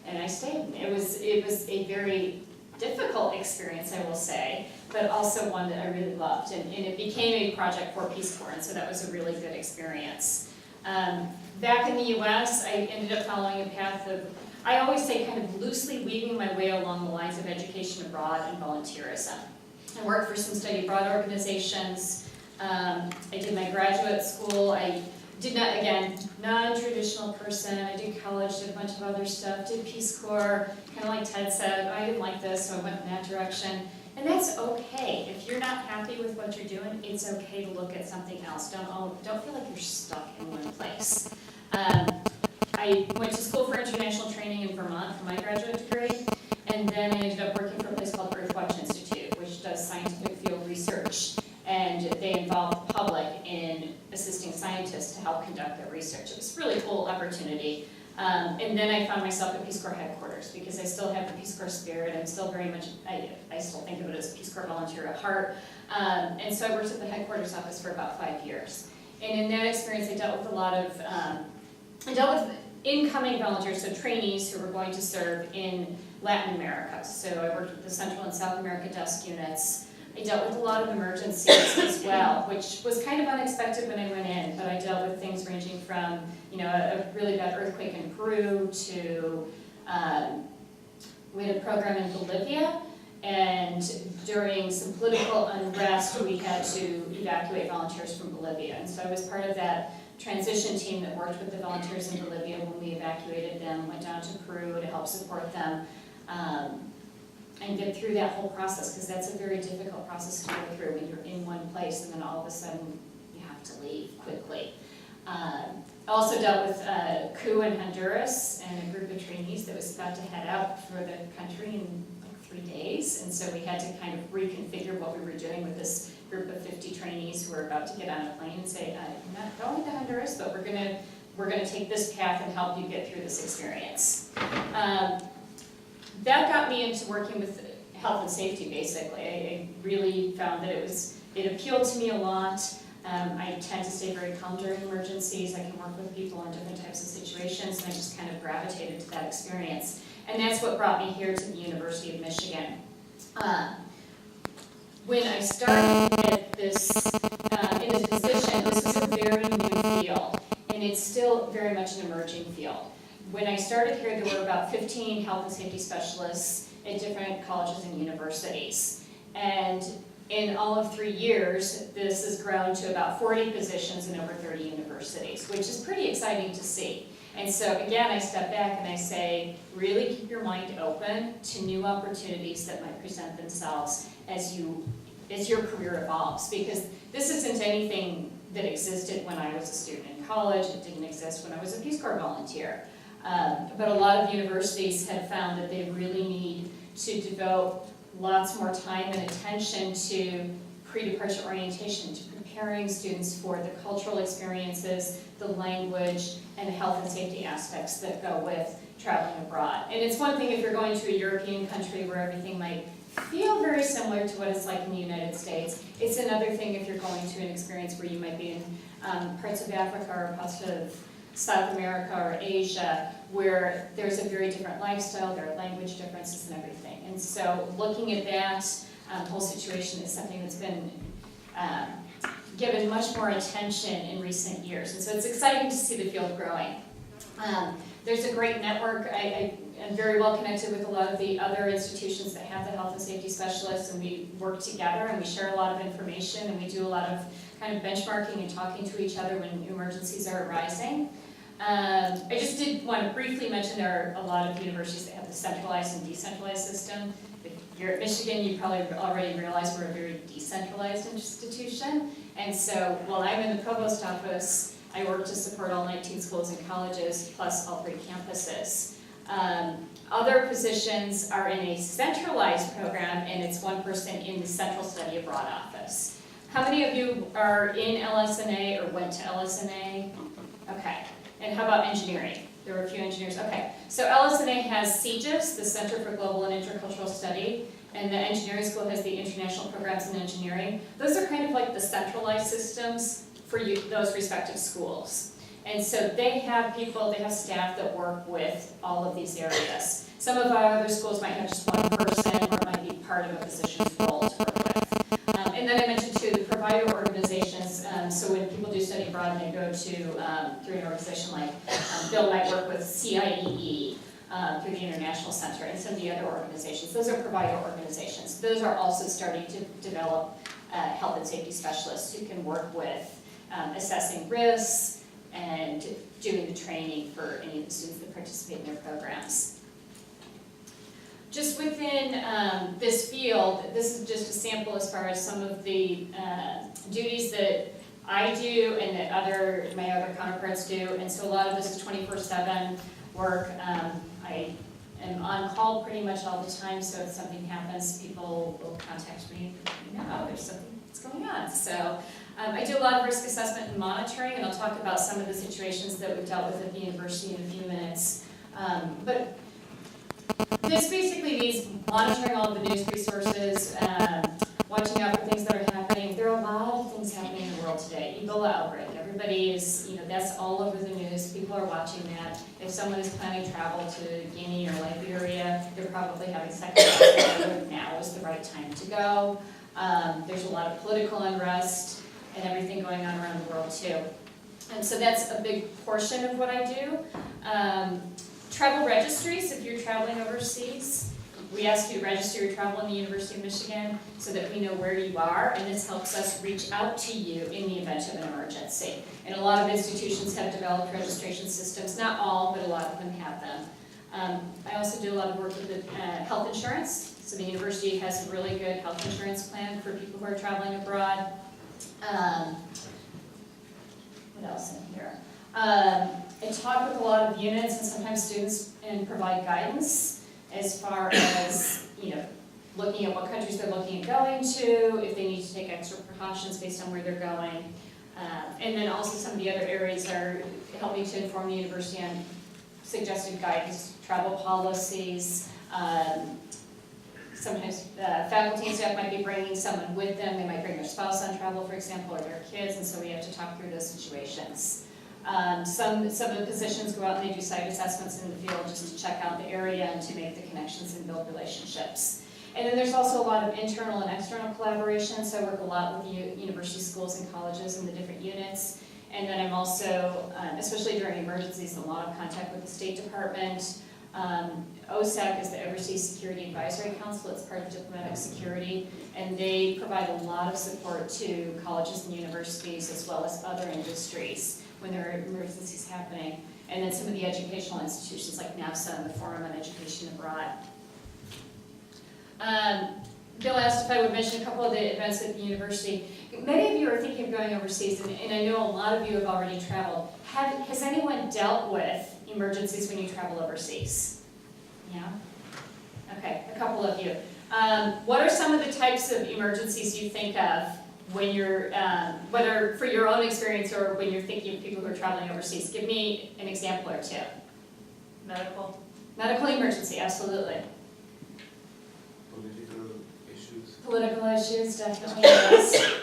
and I stayed. It was a very difficult experience, I will say, but also one that I really loved. And it became a project for Peace Corps, and so that was a really good experience. Back in the US, I ended up following a path of, I always say, kind of loosely weaving my way along the lines of education abroad and volunteerism. I worked for some study abroad organizations. I did my graduate school. I did not, again, non-traditional person. I did college, did a bunch of other stuff, did Peace Corps, kind of like Ted said, I didn't like this, so I went in that direction. And that's okay. If you're not happy with what you're doing, it's okay to look at something else. Don't feel like you're stuck in one place. I went to school for international training in Vermont for my graduate degree, and then I ended up working for a place called Earthwatch Institute, which does scientific field research. And they involve the public in assisting scientists to help conduct their research. It was a really cool opportunity. And then I found myself at Peace Corps headquarters because I still have the Peace Corps spirit. I'm still very much, I still think of it as a Peace Corps volunteer at heart. And so I worked at the headquarters office for about 5 years. And in that experience, I dealt with a lot of, I dealt with incoming volunteers, so trainees who were going to serve in Latin America. So I worked with the Central and South America desk units. I dealt with a lot of emergencies as well, which was kind of unexpected when I went in, but I dealt with things ranging from, a really bad earthquake in Peru to, we had a program in Bolivia, and during some political unrest, we had to evacuate volunteers from Bolivia. And so I was part of that transition team that worked with the volunteers in Bolivia when we evacuated them, went down to Peru to help support them. And get through that whole process, because that's a very difficult process to go through when you're in one place and then all of a sudden you have to leave quickly. I also dealt with a coup in Honduras and a group of trainees that was about to head out for the country in like 3 days, and so we had to kind of reconfigure what we were doing with this group of 50 trainees who were about to get on a plane and say, you're not going to Honduras, but we're gonna take this path and help you get through this experience. That got me into working with health and safety, basically. I really found that it appealed to me a lot. I tend to stay very calm during emergencies. I can work with people in different types of situations, and I just kind of gravitated to that experience. And that's what brought me here to the University of Michigan. When I started at this, in this position, this was a very new field, and it's still very much an emerging field. When I started here, there were about 15 health and safety specialists at different colleges and universities. And in all of 3 years, this has grown to about 40 positions in over 30 universities, which is pretty exciting to see. And so again, I step back and I say, really keep your mind open to new opportunities that might present themselves as your career evolves. Because this isn't anything that existed when I was a student in college. It didn't exist when I was a Peace Corps volunteer. But a lot of universities have found that they really need to devote lots more time and attention to pre-departure orientation, to preparing students for the cultural experiences, the language, and the health and safety aspects that go with traveling abroad. And it's one thing if you're going to a European country where everything might feel very similar to what it's like in the United States. It's another thing if you're going to an experience where you might be in parts of Africa or parts of South America or Asia, where there's a very different lifestyle, there are language differences and everything. And so looking at that whole situation is something that's been given much more attention in recent years. And so it's exciting to see the field growing. There's a great network. I am very well connected with a lot of the other institutions that have the health and safety specialists, and we work together and we share a lot of information, and we do a lot of kind of benchmarking and talking to each other when emergencies are arising. I just did want to briefly mention there are a lot of universities that have the centralized and decentralized system. If you're at Michigan, you probably already realize we're a very decentralized institution. And so while I'm in the provost office, I work to support all 19 schools and colleges, plus all 3 campuses. Other positions are in a centralized program, and it's one person in the Central Study Abroad office. How many of you are in LSNA or went to LSNA? Okay. And how about engineering? There were a few engineers. Okay. So LSNA has CGIS, the Center for Global and Intercultural Study, and the engineering school has the International Programs in Engineering. Those are kind of like the centralized systems for those respective schools. And so they have people, they have staff that work with all of these areas. Some of our other schools might have just one person, or it might be part of a physician's role to work with. And then I mentioned too, the provider organizations. So when people do study abroad and they go to through an organization like Bill might work with CIEE through the International Center and some of the other organizations. Those are provider organizations. Those are also starting to develop health and safety specialists who can work with assessing risks and doing the training for any of the students that participate in their programs. Just within this field, this is just a sample as far as some of the duties that I do and that my other counterparts do, and so a lot of this is 24/7 work. I am on call pretty much all the time, so if something happens, people will contact me, there's something that's going on. So I do a lot of risk assessment and monitoring, and I'll talk about some of the situations that we've dealt with at the university in a few minutes. But this basically means monitoring all of the news resources, watching out for things that are happening. There are a lot of things happening in the world today. Ebola outbreak, everybody is, that's all over the news. People are watching that. If someone is planning travel to Guinea or Liberia, they're probably having second thoughts. Now is the right time to go. There's a lot of political unrest and everything going on around the world too. And so that's a big portion of what I do. Travel registries, if you're traveling overseas, we ask you to register your travel in the University of Michigan so that we know where you are, and this helps us reach out to you in the event of an emergency. And a lot of institutions have developed registration systems, not all, but a lot of them have them. I also do a lot of work with the, health insurance. So the university has a really good health insurance plan for people who are traveling abroad. What else in here? I talk with a lot of units and sometimes students and provide guidance as far as, looking at what countries they're looking at going to, if they need to take extra precautions based on where they're going. And then also some of the other areas are helping to inform the university on suggested guidance, travel policies. Sometimes faculty and staff might be bringing someone with them. They might bring their spouse on travel, for example, or their kids, and so we have to talk through those situations. Some of the positions go out and they do site assessments in the field just to check out the area and to make the connections and build relationships. And then there's also a lot of internal and external collaboration, so I work a lot with university schools and colleges and the different units. And then I'm also, especially during emergencies, a lot of contact with the State Department. OSAC is the Overseas Security Advisory Council. It's part of diplomatic security, and they provide a lot of support to colleges and universities as well as other industries when there are emergencies happening. And then some of the educational institutions like NAFSA and the Forum on Education Abroad. Bill asked if I would mention a couple of the events at the university. Many of you are thinking of going overseas, and I know a lot of you have already traveled. Has anyone dealt with emergencies when you travel overseas? Yeah? Okay, a couple of you. What are some of the types of emergencies you think of when you're, whether for your own experience or when you're thinking of people who are traveling overseas? Give me an example or two. Medical. Medical emergency, absolutely. Political issues, definitely, yes.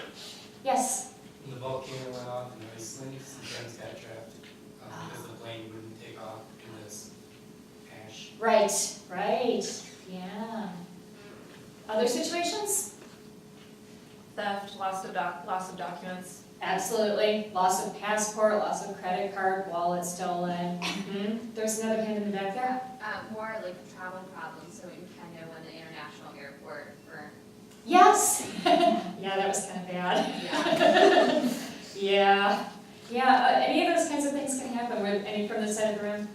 Yes? When the volcano went off in Iceland, some friends got trapped because the plane wouldn't take off in this ash. Right, yeah. Other situations? Theft, loss of documents. Absolutely. Loss of passport, loss of credit card, wallet stolen. There's another hand in the back there. More like travel problems, so in Kenya when the international airport burned. Yes. Yeah, that was kind of bad. Yeah. Yeah. Any of those kinds of things can happen. And with any from this side of the room?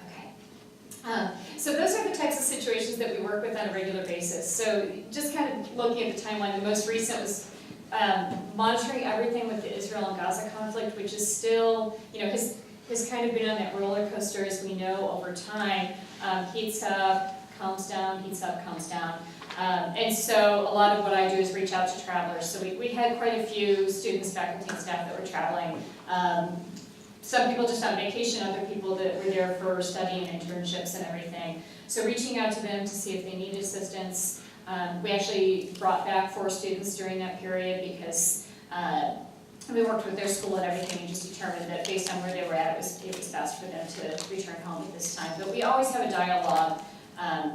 Okay. So those are the types of situations that we work with on a regular basis. So just kind of looking at the timeline, the most recent was monitoring everything with the Israel and Gaza conflict, which is still, has kind of been on that roller coaster, as we know, over time. Heats up, calms down, heats up, calms down. And so a lot of what I do is reach out to travelers. So we had quite a few students, faculty, and staff that were traveling. Some people just on vacation, other people that were there for study and internships and everything. So reaching out to them to see if they needed assistance. We actually brought back 4 students during that period because we worked with their school and everything and just determined that based on where they were at, it was best for them to return home at this time. But we always have a dialogue,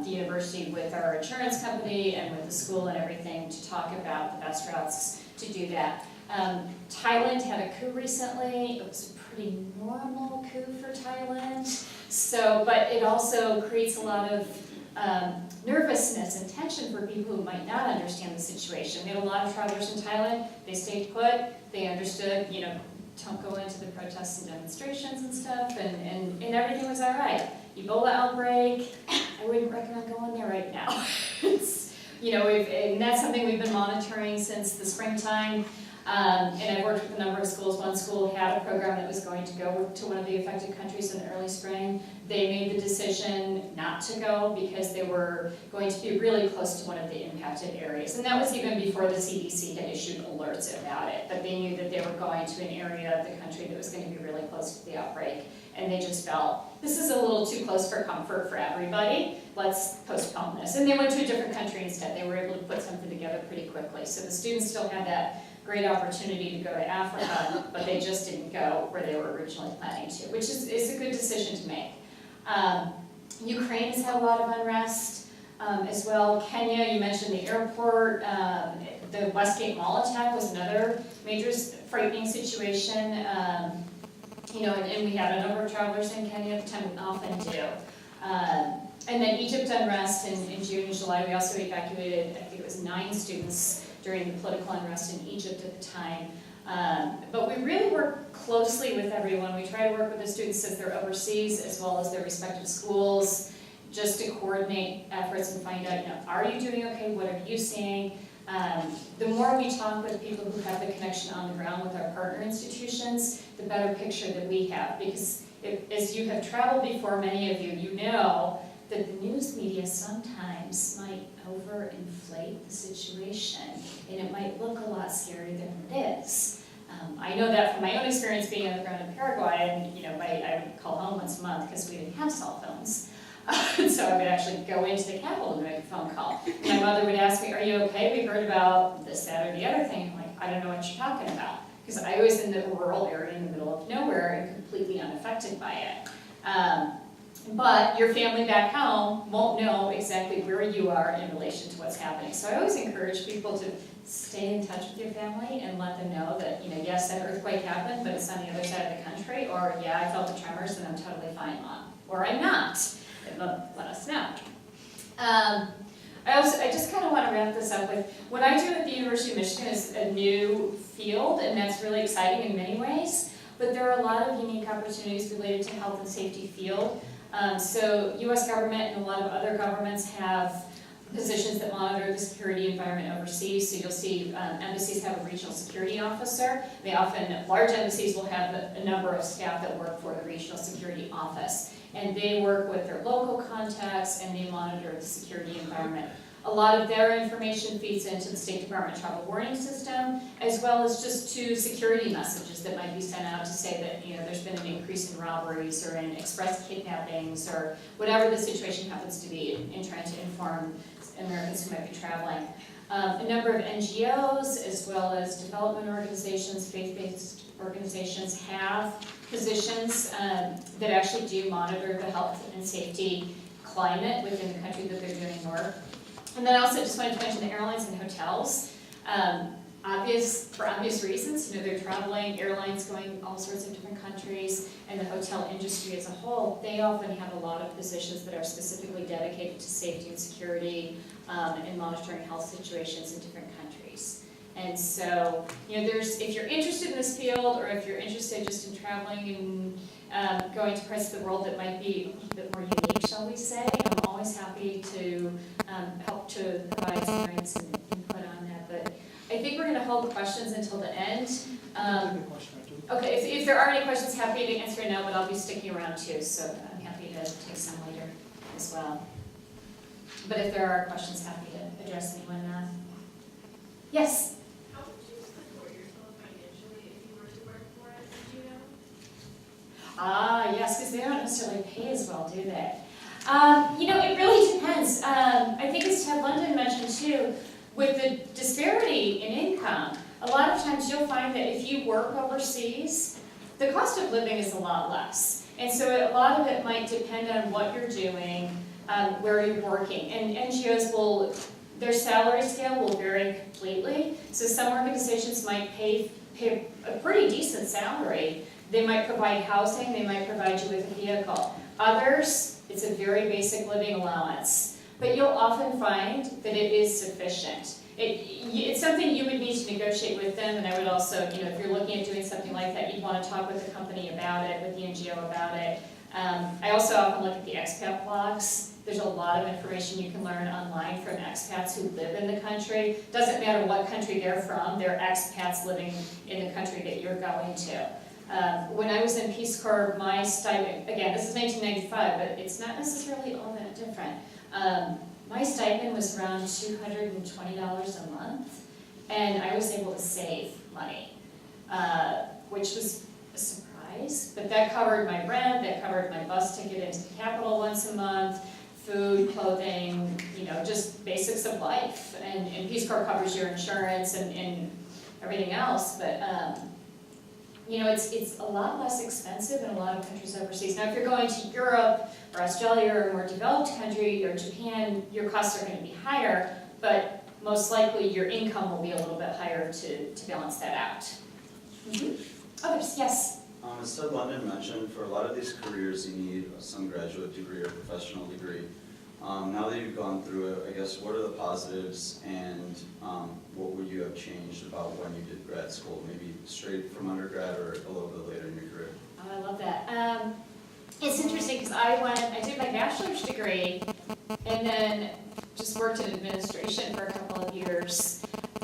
the university with our insurance company and with the school and everything to talk about the best routes to do that. Thailand had a coup recently. It was a pretty normal coup for Thailand. So, but it also creates a lot of nervousness and tension for people who might not understand the situation. We had a lot of travelers in Thailand. They stayed put. They understood, don't go into the protests and demonstrations and stuff, and everything was all right. Ebola outbreak, I wouldn't recommend going there right now. It's, and that's something we've been monitoring since the springtime. And I've worked with a number of schools. One school had a program that was going to go to one of the affected countries in the early spring. They made the decision not to go because they were going to be really close to one of the impacted areas. And that was even before the CDC had issued alerts about it. But they knew that they were going to an area of the country that was going to be really close to the outbreak. And they just felt, this is a little too close for comfort for everybody. Let's postpone this. And they went to a different country instead. They were able to put something together pretty quickly. So the students still had that great opportunity to go to Africa, but they just didn't go where they were originally planning to, which is a good decision to make. Ukraine has had a lot of unrest as well. Kenya, you mentioned the airport. The Westgate Mall attack was another major frightening situation. And we had a number of travelers in Kenya at the time, we often do. And then Egypt unrest in June and July. We also evacuated, I think it was 9 students during the political unrest in Egypt at the time. But we really work closely with everyone. We try to work with the students as they're overseas, as well as their respective schools, just to coordinate efforts and find out, are you doing okay? What are you seeing? The more we talk with people who have the connection on the ground with our partner institutions, the better picture that we have. Because as you have traveled before, many of you know that the news media sometimes might overinflate the situation, and it might look a lot scarier than it is. I know that from my own experience being on the ground in Paraguay, and I would call home once a month because we didn't have cell phones. So I would actually go into the Capitol and make a phone call. My mother would ask me, "Are you okay? We heard about this, that, or the other thing." I'm like, "I don't know what you're talking about," because I was in the rural area in the middle of nowhere and completely unaffected by it. But your family back home won't know exactly where you are in relation to what's happening. So I always encourage people to stay in touch with your family and let them know that, yes, that earthquake happened, but it's on the other side of the country, or yeah, I felt the tremors and I'm totally fine, Mom, or I'm not. And let us know. I just kind of want to wrap this up with, what I do at the University of Michigan is a new field, and that's really exciting in many ways, but there are a lot of unique opportunities related to health and safety field. So U.S. government and a lot of other governments have positions that monitor the security environment overseas. So you'll see embassies have a regional security officer. Large embassies will have a number of staff that work for the regional security office. And they work with their local contacts and they monitor the security environment. A lot of their information feeds into the State Department travel warning system, as well as just to security messages that might be sent out to say that there's been an increase in robberies or in express kidnappings or whatever the situation happens to be in trying to inform Americans who might be traveling. A number of NGOs, as well as development organizations, faith-based organizations, have positions that actually do monitor the health and safety climate within the country that they're doing work. And then I also just wanted to mention the airlines and hotels. For obvious reasons, they're traveling, airlines going all sorts of different countries, and the hotel industry as a whole, they often have a lot of positions that are specifically dedicated to safety and security and monitoring health situations in different countries. And so, if you're interested in this field, or if you're interested just in traveling and going to parts of the world that might be a bit more unique, shall we say, I'm always happy to help to provide some guidance and input on that. But I think we're going to hold questions until the end. Okay, if there are any questions, happy to answer now, but I'll be sticking around too, so I'm happy to take some later as well. But if there are questions, happy to address anyone. Yes? How would you support yourself financially if you were to work for us, did you know? Yes, because they don't necessarily pay as well, do they? It really depends. I think as Ted London mentioned too, with the disparity in income, a lot of times you'll find that if you work overseas, the cost of living is a lot less. And so a lot of it might depend on what you're doing, where you're working. And NGOs their salary scale will vary completely. So some organizations might pay a pretty decent salary. They might provide housing, they might provide you with a vehicle. Others, it's a very basic living allowance. But you'll often find that it is sufficient. It's something you would need to negotiate with them, and I would also, if you're looking at doing something like that, you'd want to talk with the company about it, with the NGO about it. I also often look at the expat blogs. There's a lot of information you can learn online from expats who live in the country. Doesn't matter what country they're from, they're expats living in the country that you're going to. When I was in Peace Corps, my stipend, again, this is 1995, but it's not necessarily all that different. My stipend was around $220 a month, and I was able to save money, which was a surprise, but that covered my rent, that covered my bus ticket into the Capitol once a month, food, clothing, just basics of life. And Peace Corps covers your insurance and everything else, but it's a lot less expensive in a lot of countries overseas. Now, if you're going to Europe or Australia or a more developed country or Japan, your costs are going to be higher, but most likely your income will be a little bit higher to balance that out. Others, yes? As Ted London mentioned, for a lot of these careers you need some graduate degree or professional degree. Now that you've gone through it, I guess what are the positives and what would you have changed about when you did grad school? Maybe straight from undergrad or a little bit later in your career? Oh, I love that. It's interesting because I did my bachelor's degree and then just worked in administration for a couple of years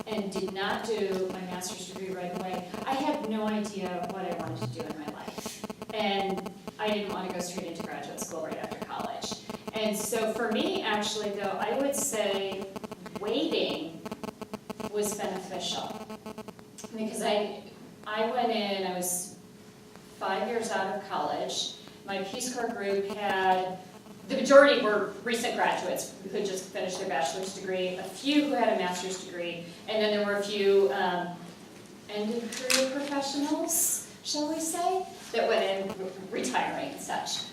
and did not do my master's degree right away. I had no idea what I wanted to do in my life. And I didn't want to go straight into graduate school right after college. And so for me, actually, though, I would say waiting was beneficial. Because I went in, I was 5 years out of college. My Peace Corps group the majority were recent graduates who had just finished their bachelor's degree, a few who had a master's degree, and then there were a few end-of-career professionals, shall we say, that went in retiring and such.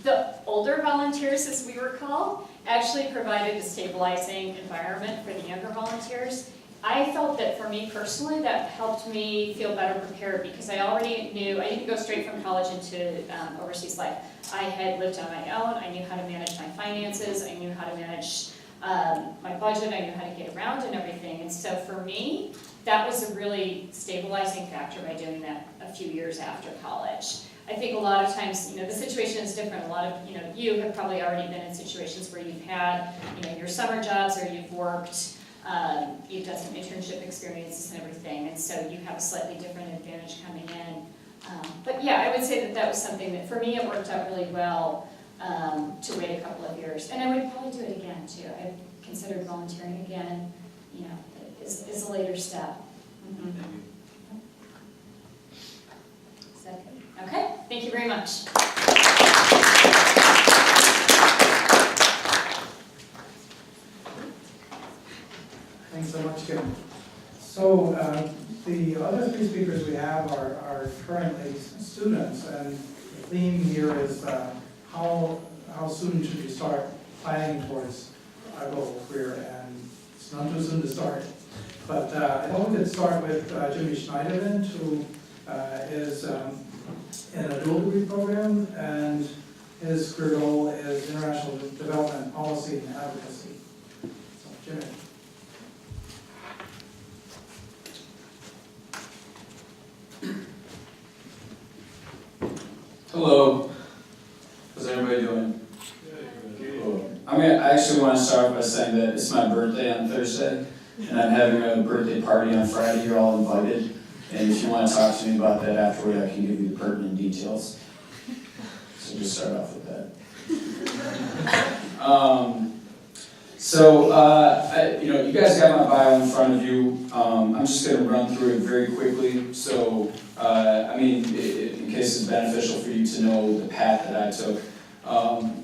The older volunteers, as we were called, actually provided a stabilizing environment for the younger volunteers. I felt that for me personally, that helped me feel better prepared because I already knew, I didn't go straight from college into overseas life. I had lived on my own, I knew how to manage my finances, I knew how to manage my budget, I knew how to get around and everything. And so for me, that was a really stabilizing factor by doing that a few years after college. I think a lot of times, the situation is different. A lot of, you have probably already been in situations where you've had, your summer jobs or you've worked, you've done some internship experiences and everything, and so you have a slightly different advantage coming in. But yeah, I would say that was something that, for me, it worked out really well to wait a couple of years. And I would probably do it again, too. I've considered volunteering again, is a later step. Okay, thank you very much. Thanks so much, Kim. So the other three speakers we have are currently students, and the theme here is how soon should you start planning towards a global career, and it's not too soon to start. But I thought we could start with Jimmy Schneiderman, who is in a dual degree program, and his career goal is international development policy and advocacy. So, Jimmy. Hello. How's everybody doing? Cool. I actually want to start by saying that it's my birthday on Thursday, and I'm having a birthday party on Friday. You're all invited. And if you want to talk to me about that afterward, I can give you the pertinent details. So just start off with that. You guys got my bio in front of you. I'm just going to run through it very quickly. So, in case it's beneficial for you to know the path that I took.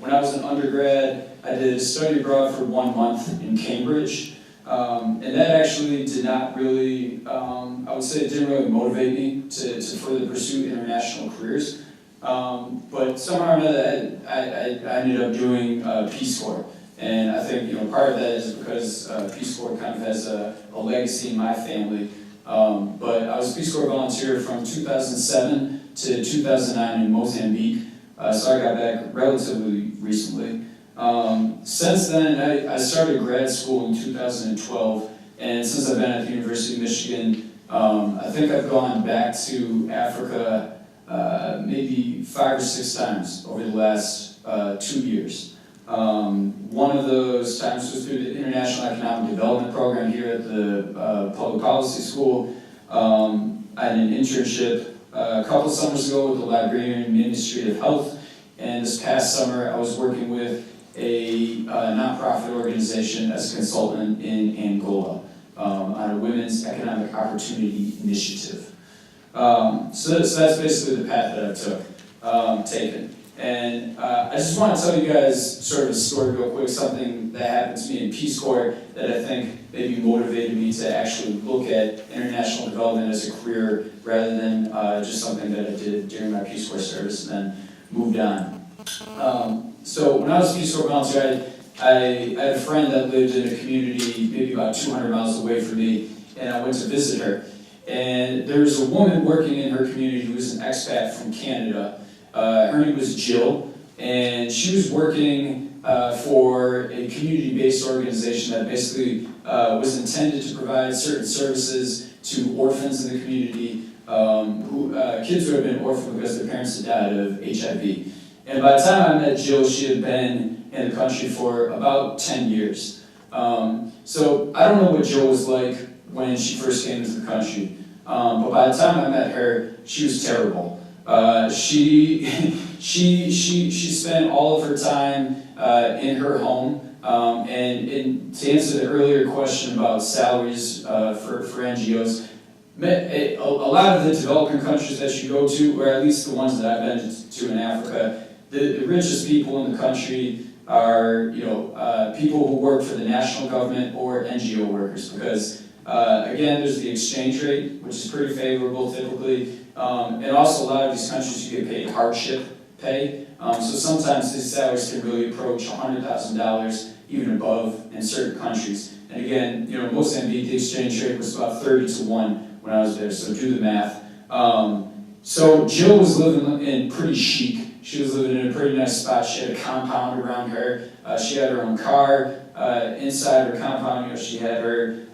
When I was an undergrad, I did a study abroad for 1 month in Cambridge. And that actually did not really, I would say it didn't really motivate me to further pursue international careers. But somehow or another, I ended up doing Peace Corps. And I think, part of that is because Peace Corps kind of has a legacy in my family. But I was a Peace Corps volunteer from 2007 to 2009 in Mozambique. So I got back relatively recently. Since then, I started grad school in 2012, and since I've been at the University of Michigan, I think I've gone back to Africa maybe 5 or 6 times over the last 2 years. One of those times was through the International Economic Development Program here at the Public Policy School. I had an internship a couple summers ago with the Liberian Ministry of Health, and this past summer I was working with a nonprofit organization as a consultant in Angola on a women's economic opportunity initiative. So that's basically the path that I took, taken. And I just want to tell you guys sort of a story real quick, something that happened to me in Peace Corps that I think maybe motivated me to actually look at international development as a career rather than just something that I did during my Peace Corps service and then moved on. So when I was a Peace Corps volunteer, I had a friend that lived in a community maybe about 200 miles away from me, and I went to visit her. And there was a woman working in her community who was an expat from Canada. Her name was Jill, and she was working for a community-based organization that basically was intended to provide certain services to orphans in the community, kids who had been orphaned because their parents had died of HIV. And by the time I met Jill, she had been in the country for about 10 years. So I don't know what Jill was like when she first came into the country, but by the time I met her, she was terrible. She spent all of her time in her home, and to answer the earlier question about salaries for NGOs, a lot of the developing countries that you go to, or at least the ones that I've been to in Africa, the richest people in the country are people who work for the national government or NGO workers, because again, there's the exchange rate, which is pretty favorable typically, and also a lot of these countries you get paid hardship pay, so sometimes these salaries can really approach $100,000, even above in certain countries. And again, Mozambique, the exchange rate was about 30 to 1 when I was there, so do the math. So Jill was living in pretty chic. She was living in a pretty nice spot. She had a compound around her. She had her own car. Inside her compound, she had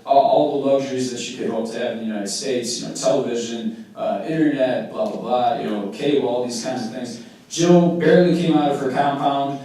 all the luxuries that she could hope to have in the United States. television, internet, blah blah blah. Cable, all these kinds of things. Jill barely came out of her compound.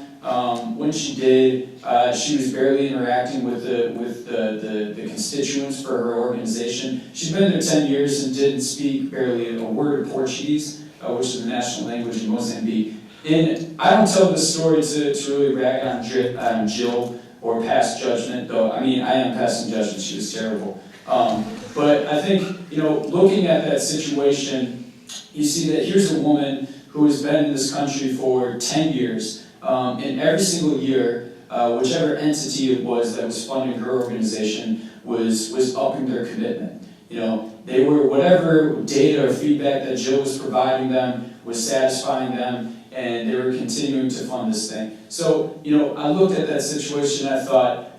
When she did, she was barely interacting with the constituents for her organization. She'd been there 10 years and didn't speak barely a word of Portuguese, which is the national language in Mozambique. And I don't tell this story to really rag on Jill or pass judgment, though, I am passing judgment, she was terrible. But I think, looking at that situation, you see that here's a woman who has been in this country for 10 years, and every single year, whichever entity it was that was funding her organization was upping their commitment. They were, whatever data or feedback that Jill was providing them was satisfying them, and they were continuing to fund this thing. So, I looked at that situation and I thought,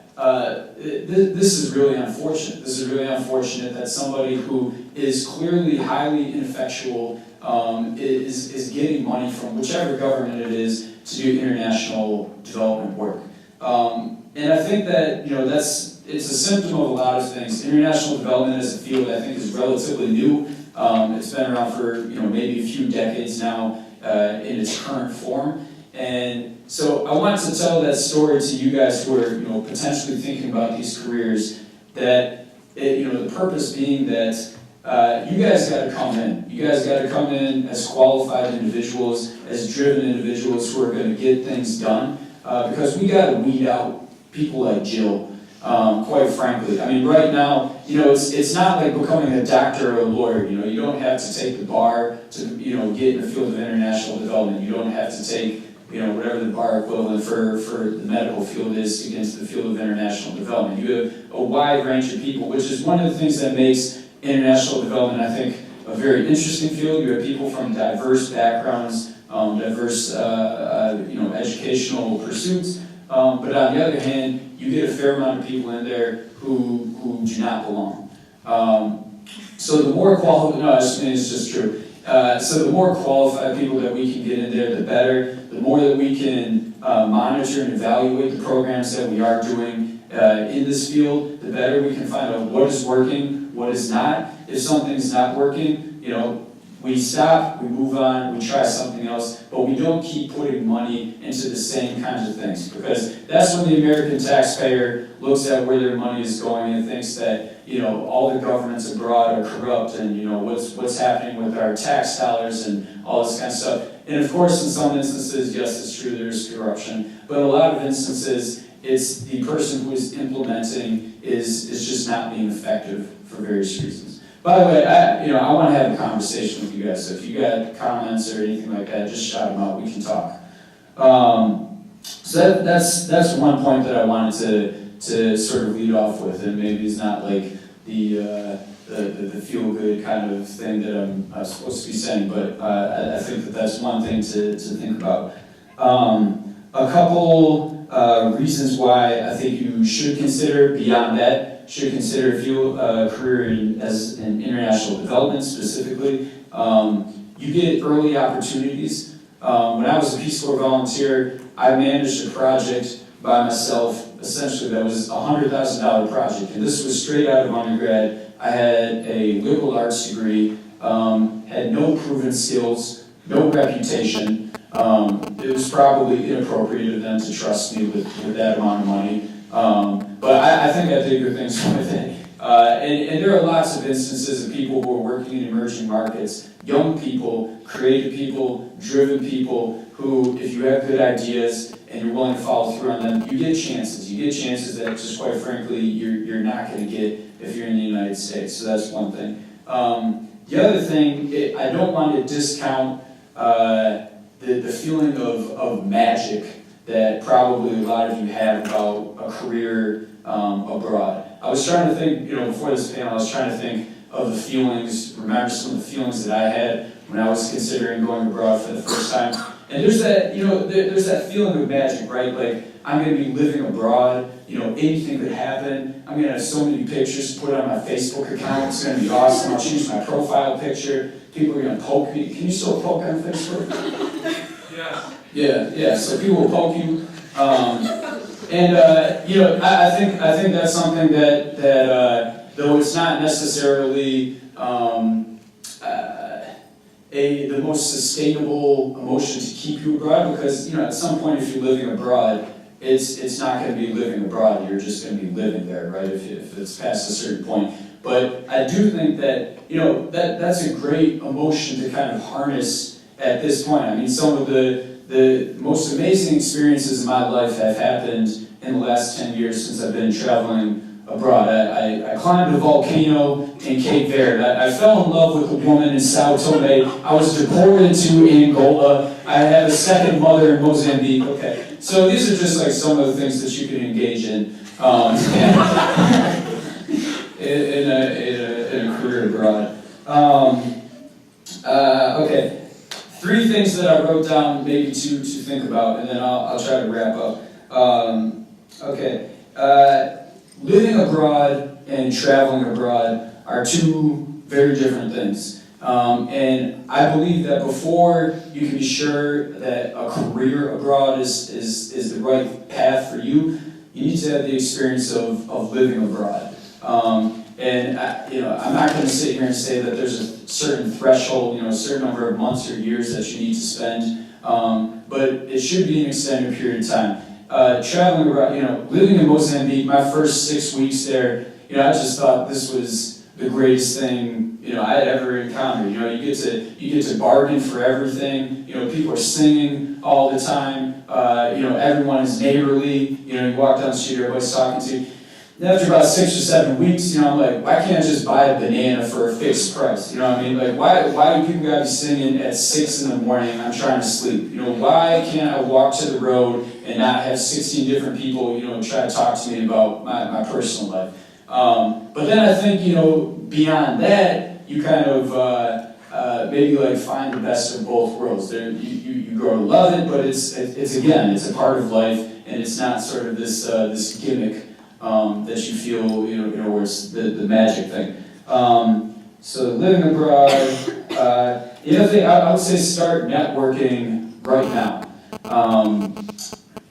this is really unfortunate. This is really unfortunate that somebody who is clearly highly ineffectual is getting money from whichever government it is to do international development work. And I think that, it's a symptom of a lot of things. International development as a field, I think, is relatively new. It's been around for, maybe a few decades now. in its current form. And so I wanted to tell that story to you guys who are, potentially thinking about these careers, that, the purpose being that you guys got to come in. You guys got to come in as qualified individuals, as driven individuals who are going to get things done, because we got to weed out people like Jill, quite frankly. I mean, right now, it's not like becoming a doctor or a lawyer. You don't have to take the bar to, get in the field of international development. You don't have to take, whatever the bar equivalent for the medical field is against the field of international development. You have a wide range of people, which is one of the things that makes international development, I think, a very interesting field. You have people from diverse backgrounds, diverse, educational pursuits. But on the other hand, you get a fair amount of people in there who do not belong. So the more it's just true. So the more qualified people that we can get in there, the better. The more that we can monitor and evaluate the programs that we are doing in this field, the better we can find out what is working, what is not. If something's not working, we stop, we move on, we try something else, but we don't keep putting money into the same kinds of things, because that's when the American taxpayer looks at where their money is going and thinks that, all the governments abroad are corrupt, and, what's happening with our tax dollars and all this kind of stuff. And of course, in some instances, yes, it's true, there's corruption, but in a lot of instances, it's the person who is implementing is just not being effective for various reasons. By the way, I want to have a conversation with you guys, so if you got comments or anything like that, just shout them out, we can talk. So that's one point that I wanted to sort of lead off with, and maybe it's not like the feel-good kind of thing that I'm supposed to be saying, but I think that's one thing to think about. A couple reasons why I think you should consider, beyond that, should consider a career in international development specifically. You get early opportunities. When I was a Peace Corps volunteer, I managed a project by myself, essentially that was a $100,000 project, and this was straight out of undergrad. I had a liberal arts degree, had no proven skills, no reputation. It was probably inappropriate of them to trust me with that amount of money. But I think I did good things with it. And there are lots of instances of people who are working in emerging markets, young people, creative people, driven people, who, if you have good ideas and you're willing to follow through on them, you get chances. You get chances that just quite frankly you're not going to get if you're in the United States. So that's one thing. The other thing, I don't want to discount the feeling of magic that probably a lot of you have about a career abroad. I was trying to think, before this panel, I was trying to think of the feelings, remember some of the feelings that I had when I was considering going abroad for the first time. And there's that, there's that feeling of magic, right? Like, I'm going to be living abroad, anything could happen. I'm going to have so many pictures to put on my Facebook account. It's going to be awesome. I'll change my profile picture. People are going to poke me. Can you still poke on Facebook? Yeah, so people will poke you. I think that's something that though it's not necessarily the most sustainable emotion to keep you abroad, because at some point if you're living abroad, it's not going to be living abroad. You're just going to be living there, right? If it's past a certain point. But I do think that that's a great emotion to kind of harness at this point. I mean, some of the most amazing experiences in my life have happened in the last 10 years since I've been traveling abroad. I climbed a volcano in Cape Verde. I fell in love with a woman in Sao Tome. I was deported to Angola. I have a second mother in Mozambique. Okay, so these are just like some of the things that you can engage in in a career abroad. Okay. 3 things that I wrote down, maybe 2 to think about, and then I'll try to wrap up. Living abroad and traveling abroad are 2 very different things. And I believe that before you can be sure that a career abroad is the right path for you, you need to have the experience of living abroad. And, I'm not gonna sit here and say that there's a certain threshold, a certain number of months or years that you need to spend, but it should be an extended period of time. Traveling around, living in Mozambique, my first 6 weeks there, I just thought this was the greatest thing, I had ever encountered. You get to bargain for everything. People are singing all the time. Everyone is neighborly. You walk down the street, everybody's talking to you. And after about 6 or 7 weeks, I'm like, why can't I just buy a banana for a fixed price? You know what I mean? Like, why do people gotta be singing at 6 in the morning and I'm trying to sleep? Why can't I walk to the road and not have 16 different people, try to talk to me about my personal life? But then I think, beyond that, you kind of maybe like find the best of both worlds. You grow to love it, but it's a part of life, and it's not sort of this gimmick that you feel, where it's the magic thing. So living abroad, the other thing I would say, start networking right now.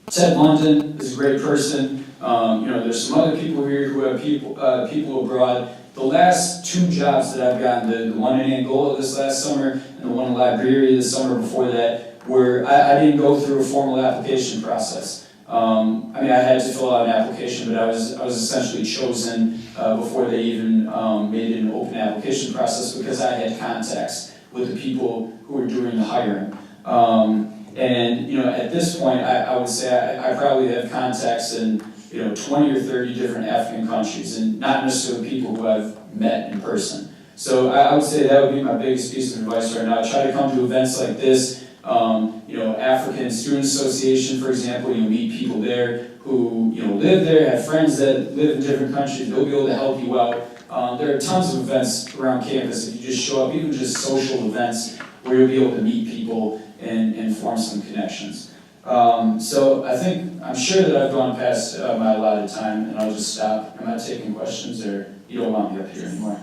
Ted London is a great person. There's some other people here who have people abroad. The last 2 jobs that I've gotten, the one in Angola this last summer and the one in Liberia the summer before that, where I didn't go through a formal application process. I had to fill out an application, but I was essentially chosen before they even made it an open application process because I had contacts with the people who were doing the hiring. And at this point, I would say I probably have contacts in 20 or 30 different African countries, and not necessarily people who I've met in person. So I would say that would be my biggest piece of advice right now. Try to come to events like this. African Student Association, for example, you meet people there who live there, have friends that live in different countries. They'll be able to help you out. There are tons of events around campus if you just show up, even just social events where you'll be able to meet people and form some connections. So I'm sure that I've gone past my allotted time, and I'll just stop. Am I taking questions, or you don't want me up here anymore?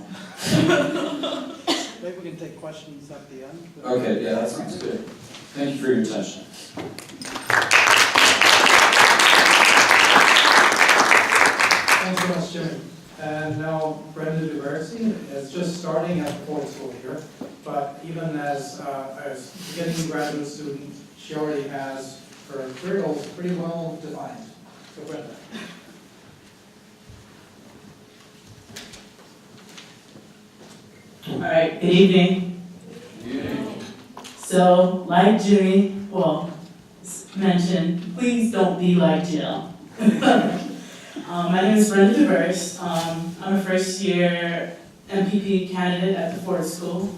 Maybe we can take questions at the end. Okay, yeah, that sounds good. Thank you for your attention. Thanks so much, Jimmy. And now Brenda DeBercy is just starting at the Ford School here, but even as beginning graduate student, she already has her career goals pretty well defined. So Brenda. All right, good evening. So, like Jimmy, mentioned, please don't be like Jill. My name is Brenda DeBerse. I'm a first year MPP candidate at the Ford School.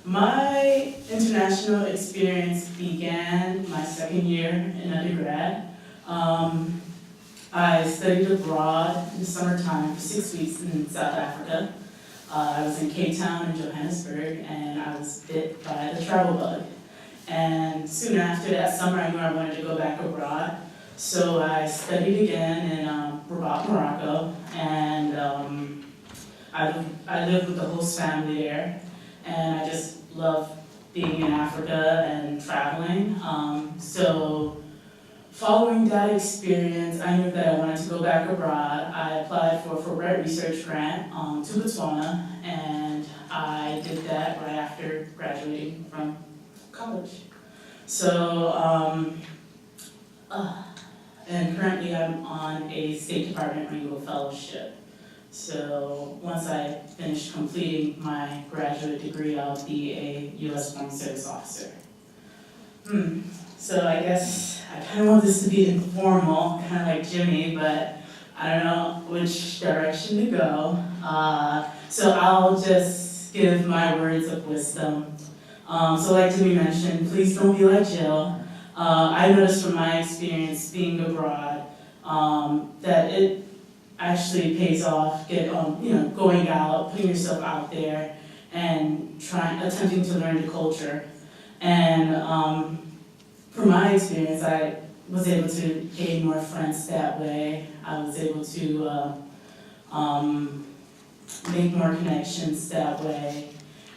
My international experience began my second year in undergrad. I studied abroad in the summertime for 6 weeks in South Africa. I was in Cape Town and Johannesburg, and I was bit by the travel bug. And soon after that summer, I knew I wanted to go back abroad. So I studied again in Rabat, Morocco, and I lived with the host family there. And I just love being in Africa and traveling. So following that experience, I knew that I wanted to go back abroad. I applied for a Fulbright research grant to Botswana, and I did that right after graduating from college. So, and currently I'm on a State Department Renewal Fellowship. So once I finish completing my graduate degree, I'll be a U.S. Foreign Service Officer. So I guess I kind of want this to be informal, kind of like Jimmy, but I don't know which direction to go. So I'll just give my words of wisdom. So like Jimmy mentioned, please don't be like Jill. I noticed from my experience being abroad that it actually pays off, going out, putting yourself out there, and attempting to learn the culture. And from my experience, I was able to gain more friends that way. I was able to make more connections that way.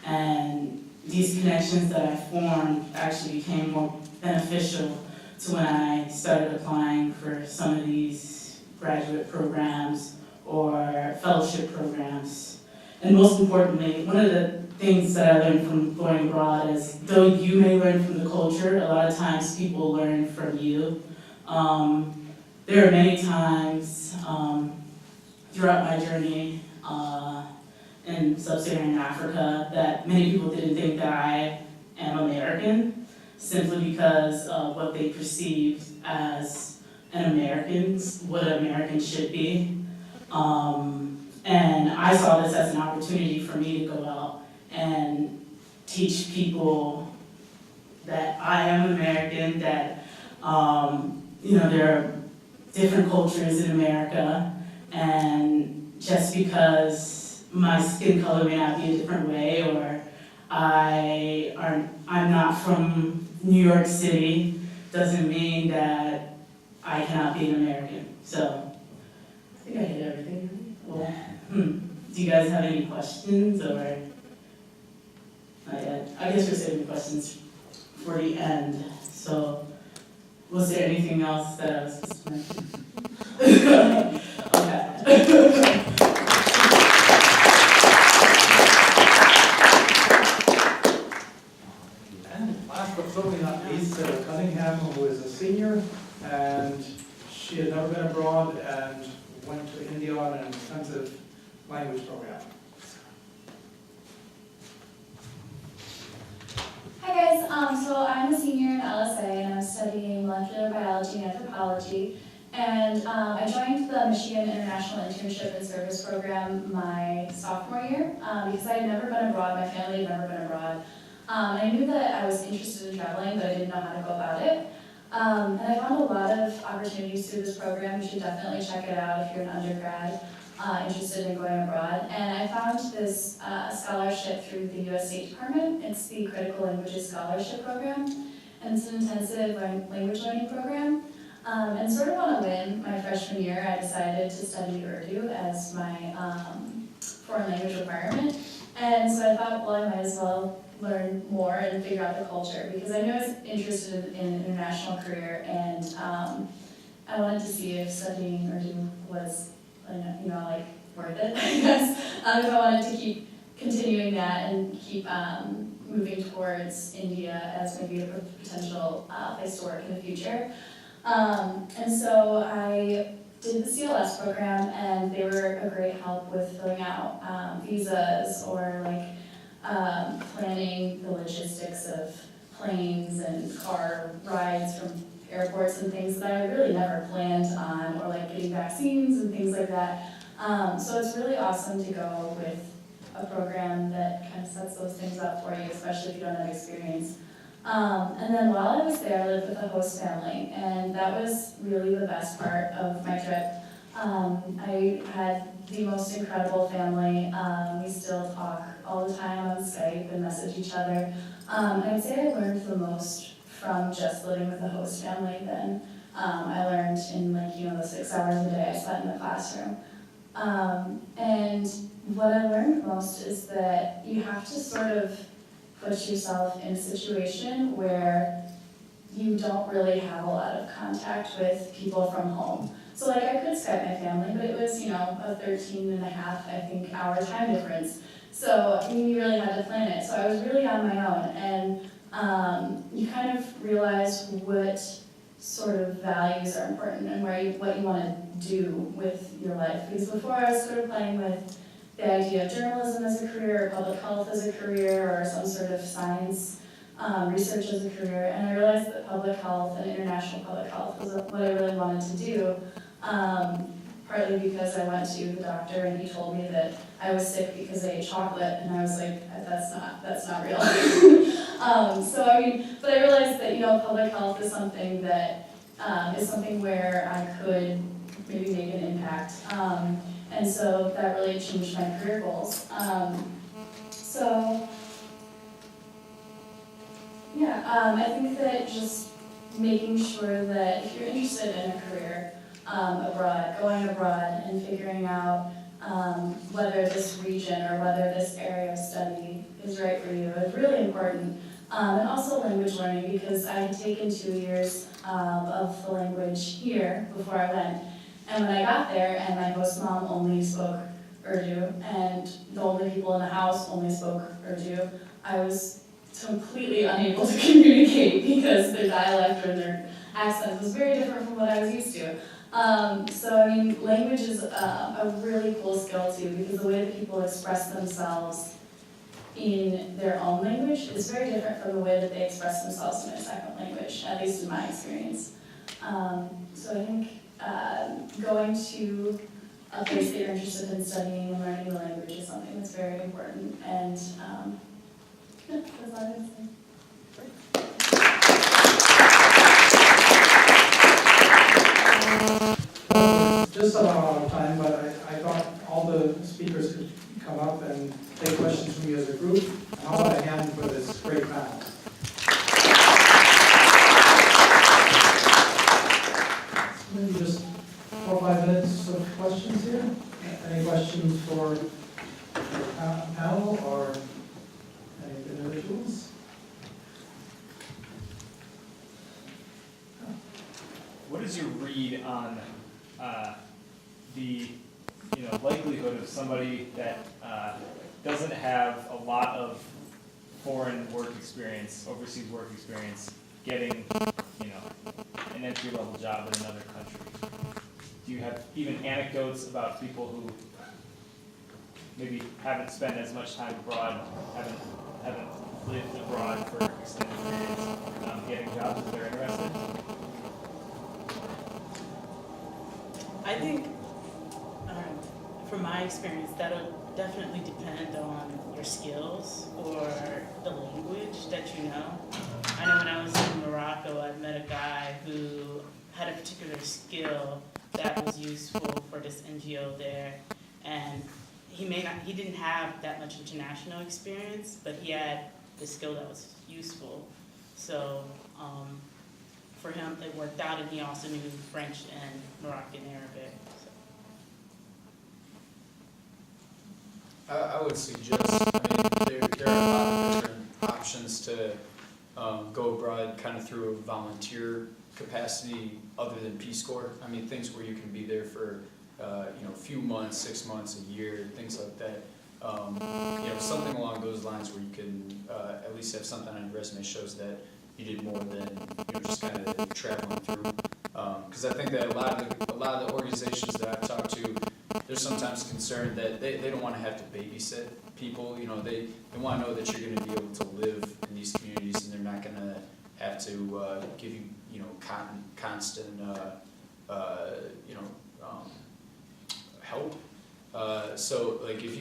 And these connections that I formed actually became more beneficial to when I started applying for some of these graduate programs or fellowship programs. And most importantly, one of the things that I learned from going abroad is, though you may learn from the culture, a lot of times people learn from you. There are many times throughout my journey in sub-Saharan Africa that many people didn't think that I am American, simply because of what they perceived as an American, what an American should be. And I saw this as an opportunity for me to go out and teach people that I am American, that there are different cultures in America, and just because my skin color may not be a different way, or I'm not from New York City, doesn't mean that I cannot be an American. So I think I hit everything. Well, do you guys have any questions, or not yet? I guess we're saving questions for the end. So was there anything else that I was just mentioning? Okay. And last but certainly not least, Sarah Cunningham, who is a senior, and she had never been abroad and went to India on an intensive language program. Hi guys, so I'm a senior in LSA and I'm studying molecular biology and anthropology. And I joined the Michigan International Internship and Service Program my sophomore year because I had never been abroad, my family had never been abroad. And I knew that I was interested in traveling, but I didn't know how to go about it. And I found a lot of opportunities through this program. You should definitely check it out if you're an undergrad interested in going abroad. And I found this scholarship through the U.S. State Department. It's the Critical Languages Scholarship Program, and it's an intensive language learning program. And sort of on a whim, my freshman year, I decided to study Urdu as my foreign language requirement. And so I thought, well, I might as well learn more and figure out the culture, because I knew I was interested in an international career, and I wanted to see if studying Urdu was, worth it, I guess. If I wanted to keep continuing that and keep moving towards India as maybe a potential place to work in the future. And so I did the CLS program, and they were a great help with filling out visas or planning the logistics of planes and car rides from airports and things that I really never planned on, or getting vaccines and things like that. So it's really awesome to go with a program that kind of sets those things up for you, especially if you don't have experience. And then while I was there, I lived with a host family, and that was really the best part of my trip. I had the most incredible family. We still talk all the time on Skype and message each other. I'd say I learned the most from just living with a host family than I learned in the 6 hours a day I spent in the classroom. And what I learned most is that you have to sort of put yourself in a situation where you don't really have a lot of contact with people from home. So I could Skype my family, but it was, a 13.5, hour time difference. So you really had to plan it. So I was really on my own, and you kind of realize what sort of values are important and what you want to do with your life. Because before I was sort of playing with the idea of journalism as a career, or public health as a career, or some sort of science research as a career, and I realized that public health and international public health was what I really wanted to do, partly because I went to the doctor and he told me that I was sick because I ate chocolate, and I was like, that's not real. But I realized that, public health is something that is something where I could maybe make an impact. And so that really changed my career goals. I think that just making sure that if you're interested in a career abroad, going abroad and figuring out whether this region or whether this area of study is right for you is really important. And also language learning, because I had taken 2 years of the language here before I went. And when I got there, and my host mom only spoke Urdu, and the only people in the house only spoke Urdu, I was completely unable to communicate because their dialect or their accent was very different from what I was used to. So I mean, language is a really cool skill too, because the way that people express themselves in their own language is very different from the way that they express themselves in a second language, at least in my experience. So I think going to a place that you're interested in studying and learning the language is something that's very important, and yeah, that's all I would say. Well, we're just about out of time, but I thought all the speakers could come up and take questions from you as a group. And how about a hand for this great panel? Maybe just 4 or 5 minutes of questions here. Any questions for the panel or any individuals? What is your read on the likelihood of somebody that doesn't have a lot of foreign work experience, overseas work experience, getting an entry-level job in another country? Do you have even anecdotes about people who maybe haven't spent as much time abroad, haven't lived abroad for extended periods, getting jobs if they're interested? I think, from my experience, that'll definitely depend on your skills or the language that you know. I know when I was in Morocco, I met a guy who had a particular skill that was useful for this NGO there, and he didn't have that much international experience, but he had the skill that was useful. So for him, it worked out, and he also knew French and Moroccan Arabic. I would suggest, there are a lot of different options to go abroad kind of through a volunteer capacity other than Peace Corps. I mean, things where you can be there for a few months, 6 months, a year, things like that. Something along those lines where you can at least have something on your resume shows that you did more than just kind of traveling through. Because I think that a lot of the organizations that I've talked to, they're sometimes concerned that they don't want to have to babysit people. They want to know that you're going to be able to live in these communities, and they're not going to have to give you constant help. So like if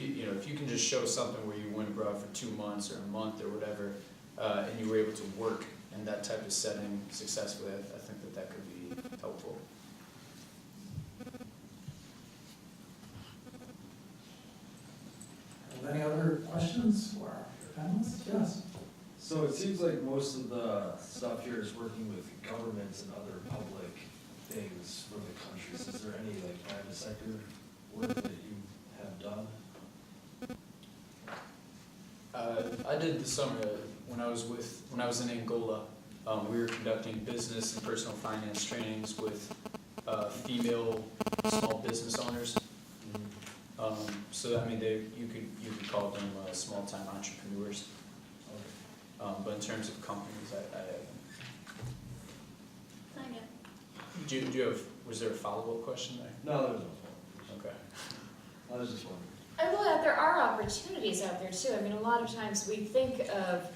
you can just show something where you went abroad for 2 months or a month or whatever, and you were able to work in that type of setting successfully, I think that could be helpful. Any other questions for our panelists? Yes. So it seems like most of the stuff here is working with governments and other public things for the countries. Is there any private sector work that you have done? I did this summer when I was in Angola. We were conducting business and personal finance trainings with female small business owners. So you could call them small-time entrepreneurs. But in terms of companies, I haven't. Was there a follow-up question there? No, there was no follow-up. Okay. I was just wondering. I will add, there are opportunities out there too. A lot of times we think of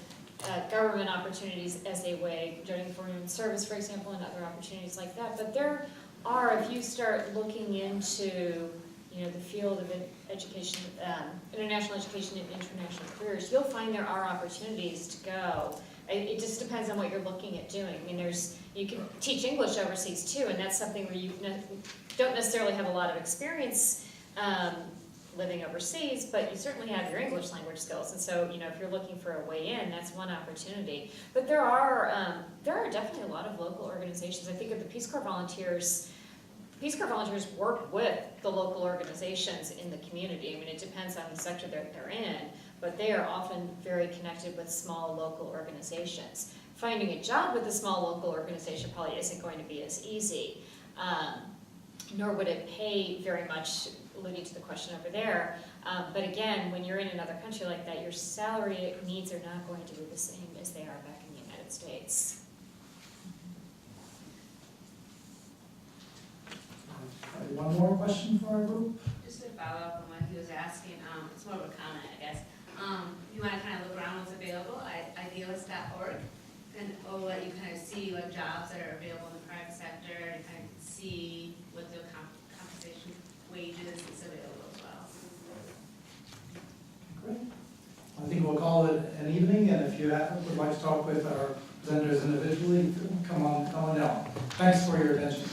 government opportunities as a way, joining foreign service, for example, and other opportunities like that. But there are, if you start looking into the field of education, international education and international careers, you'll find there are opportunities to go. It just depends on what you're looking at doing. You can teach English overseas too, and that's something where you don't necessarily have a lot of experience living overseas, but you certainly have your English language skills. And so, if you're looking for a way in, that's one opportunity. But there are definitely a lot of local organizations. I think of the Peace Corps volunteers. Peace Corps volunteers work with the local organizations in the community. It depends on the sector that they're in, but they are often very connected with small local organizations. Finding a job with a small local organization probably isn't going to be as easy. nor would it pay very much, alluding to the question over there. But again, when you're in another country like that, your salary needs are not going to be the same as they are back in the United States. One more question for our group? Just to follow up on what he was asking, it's more of a comment, I guess. You want to kind of look around what's available at idealist.org, and it'll let you kind of see what jobs that are available in the private sector, and kind of see what the compensation wages is available as well. Great. I think we'll call it an evening, and if you would like to talk with our presenters individually, come on down. Thanks for your attention.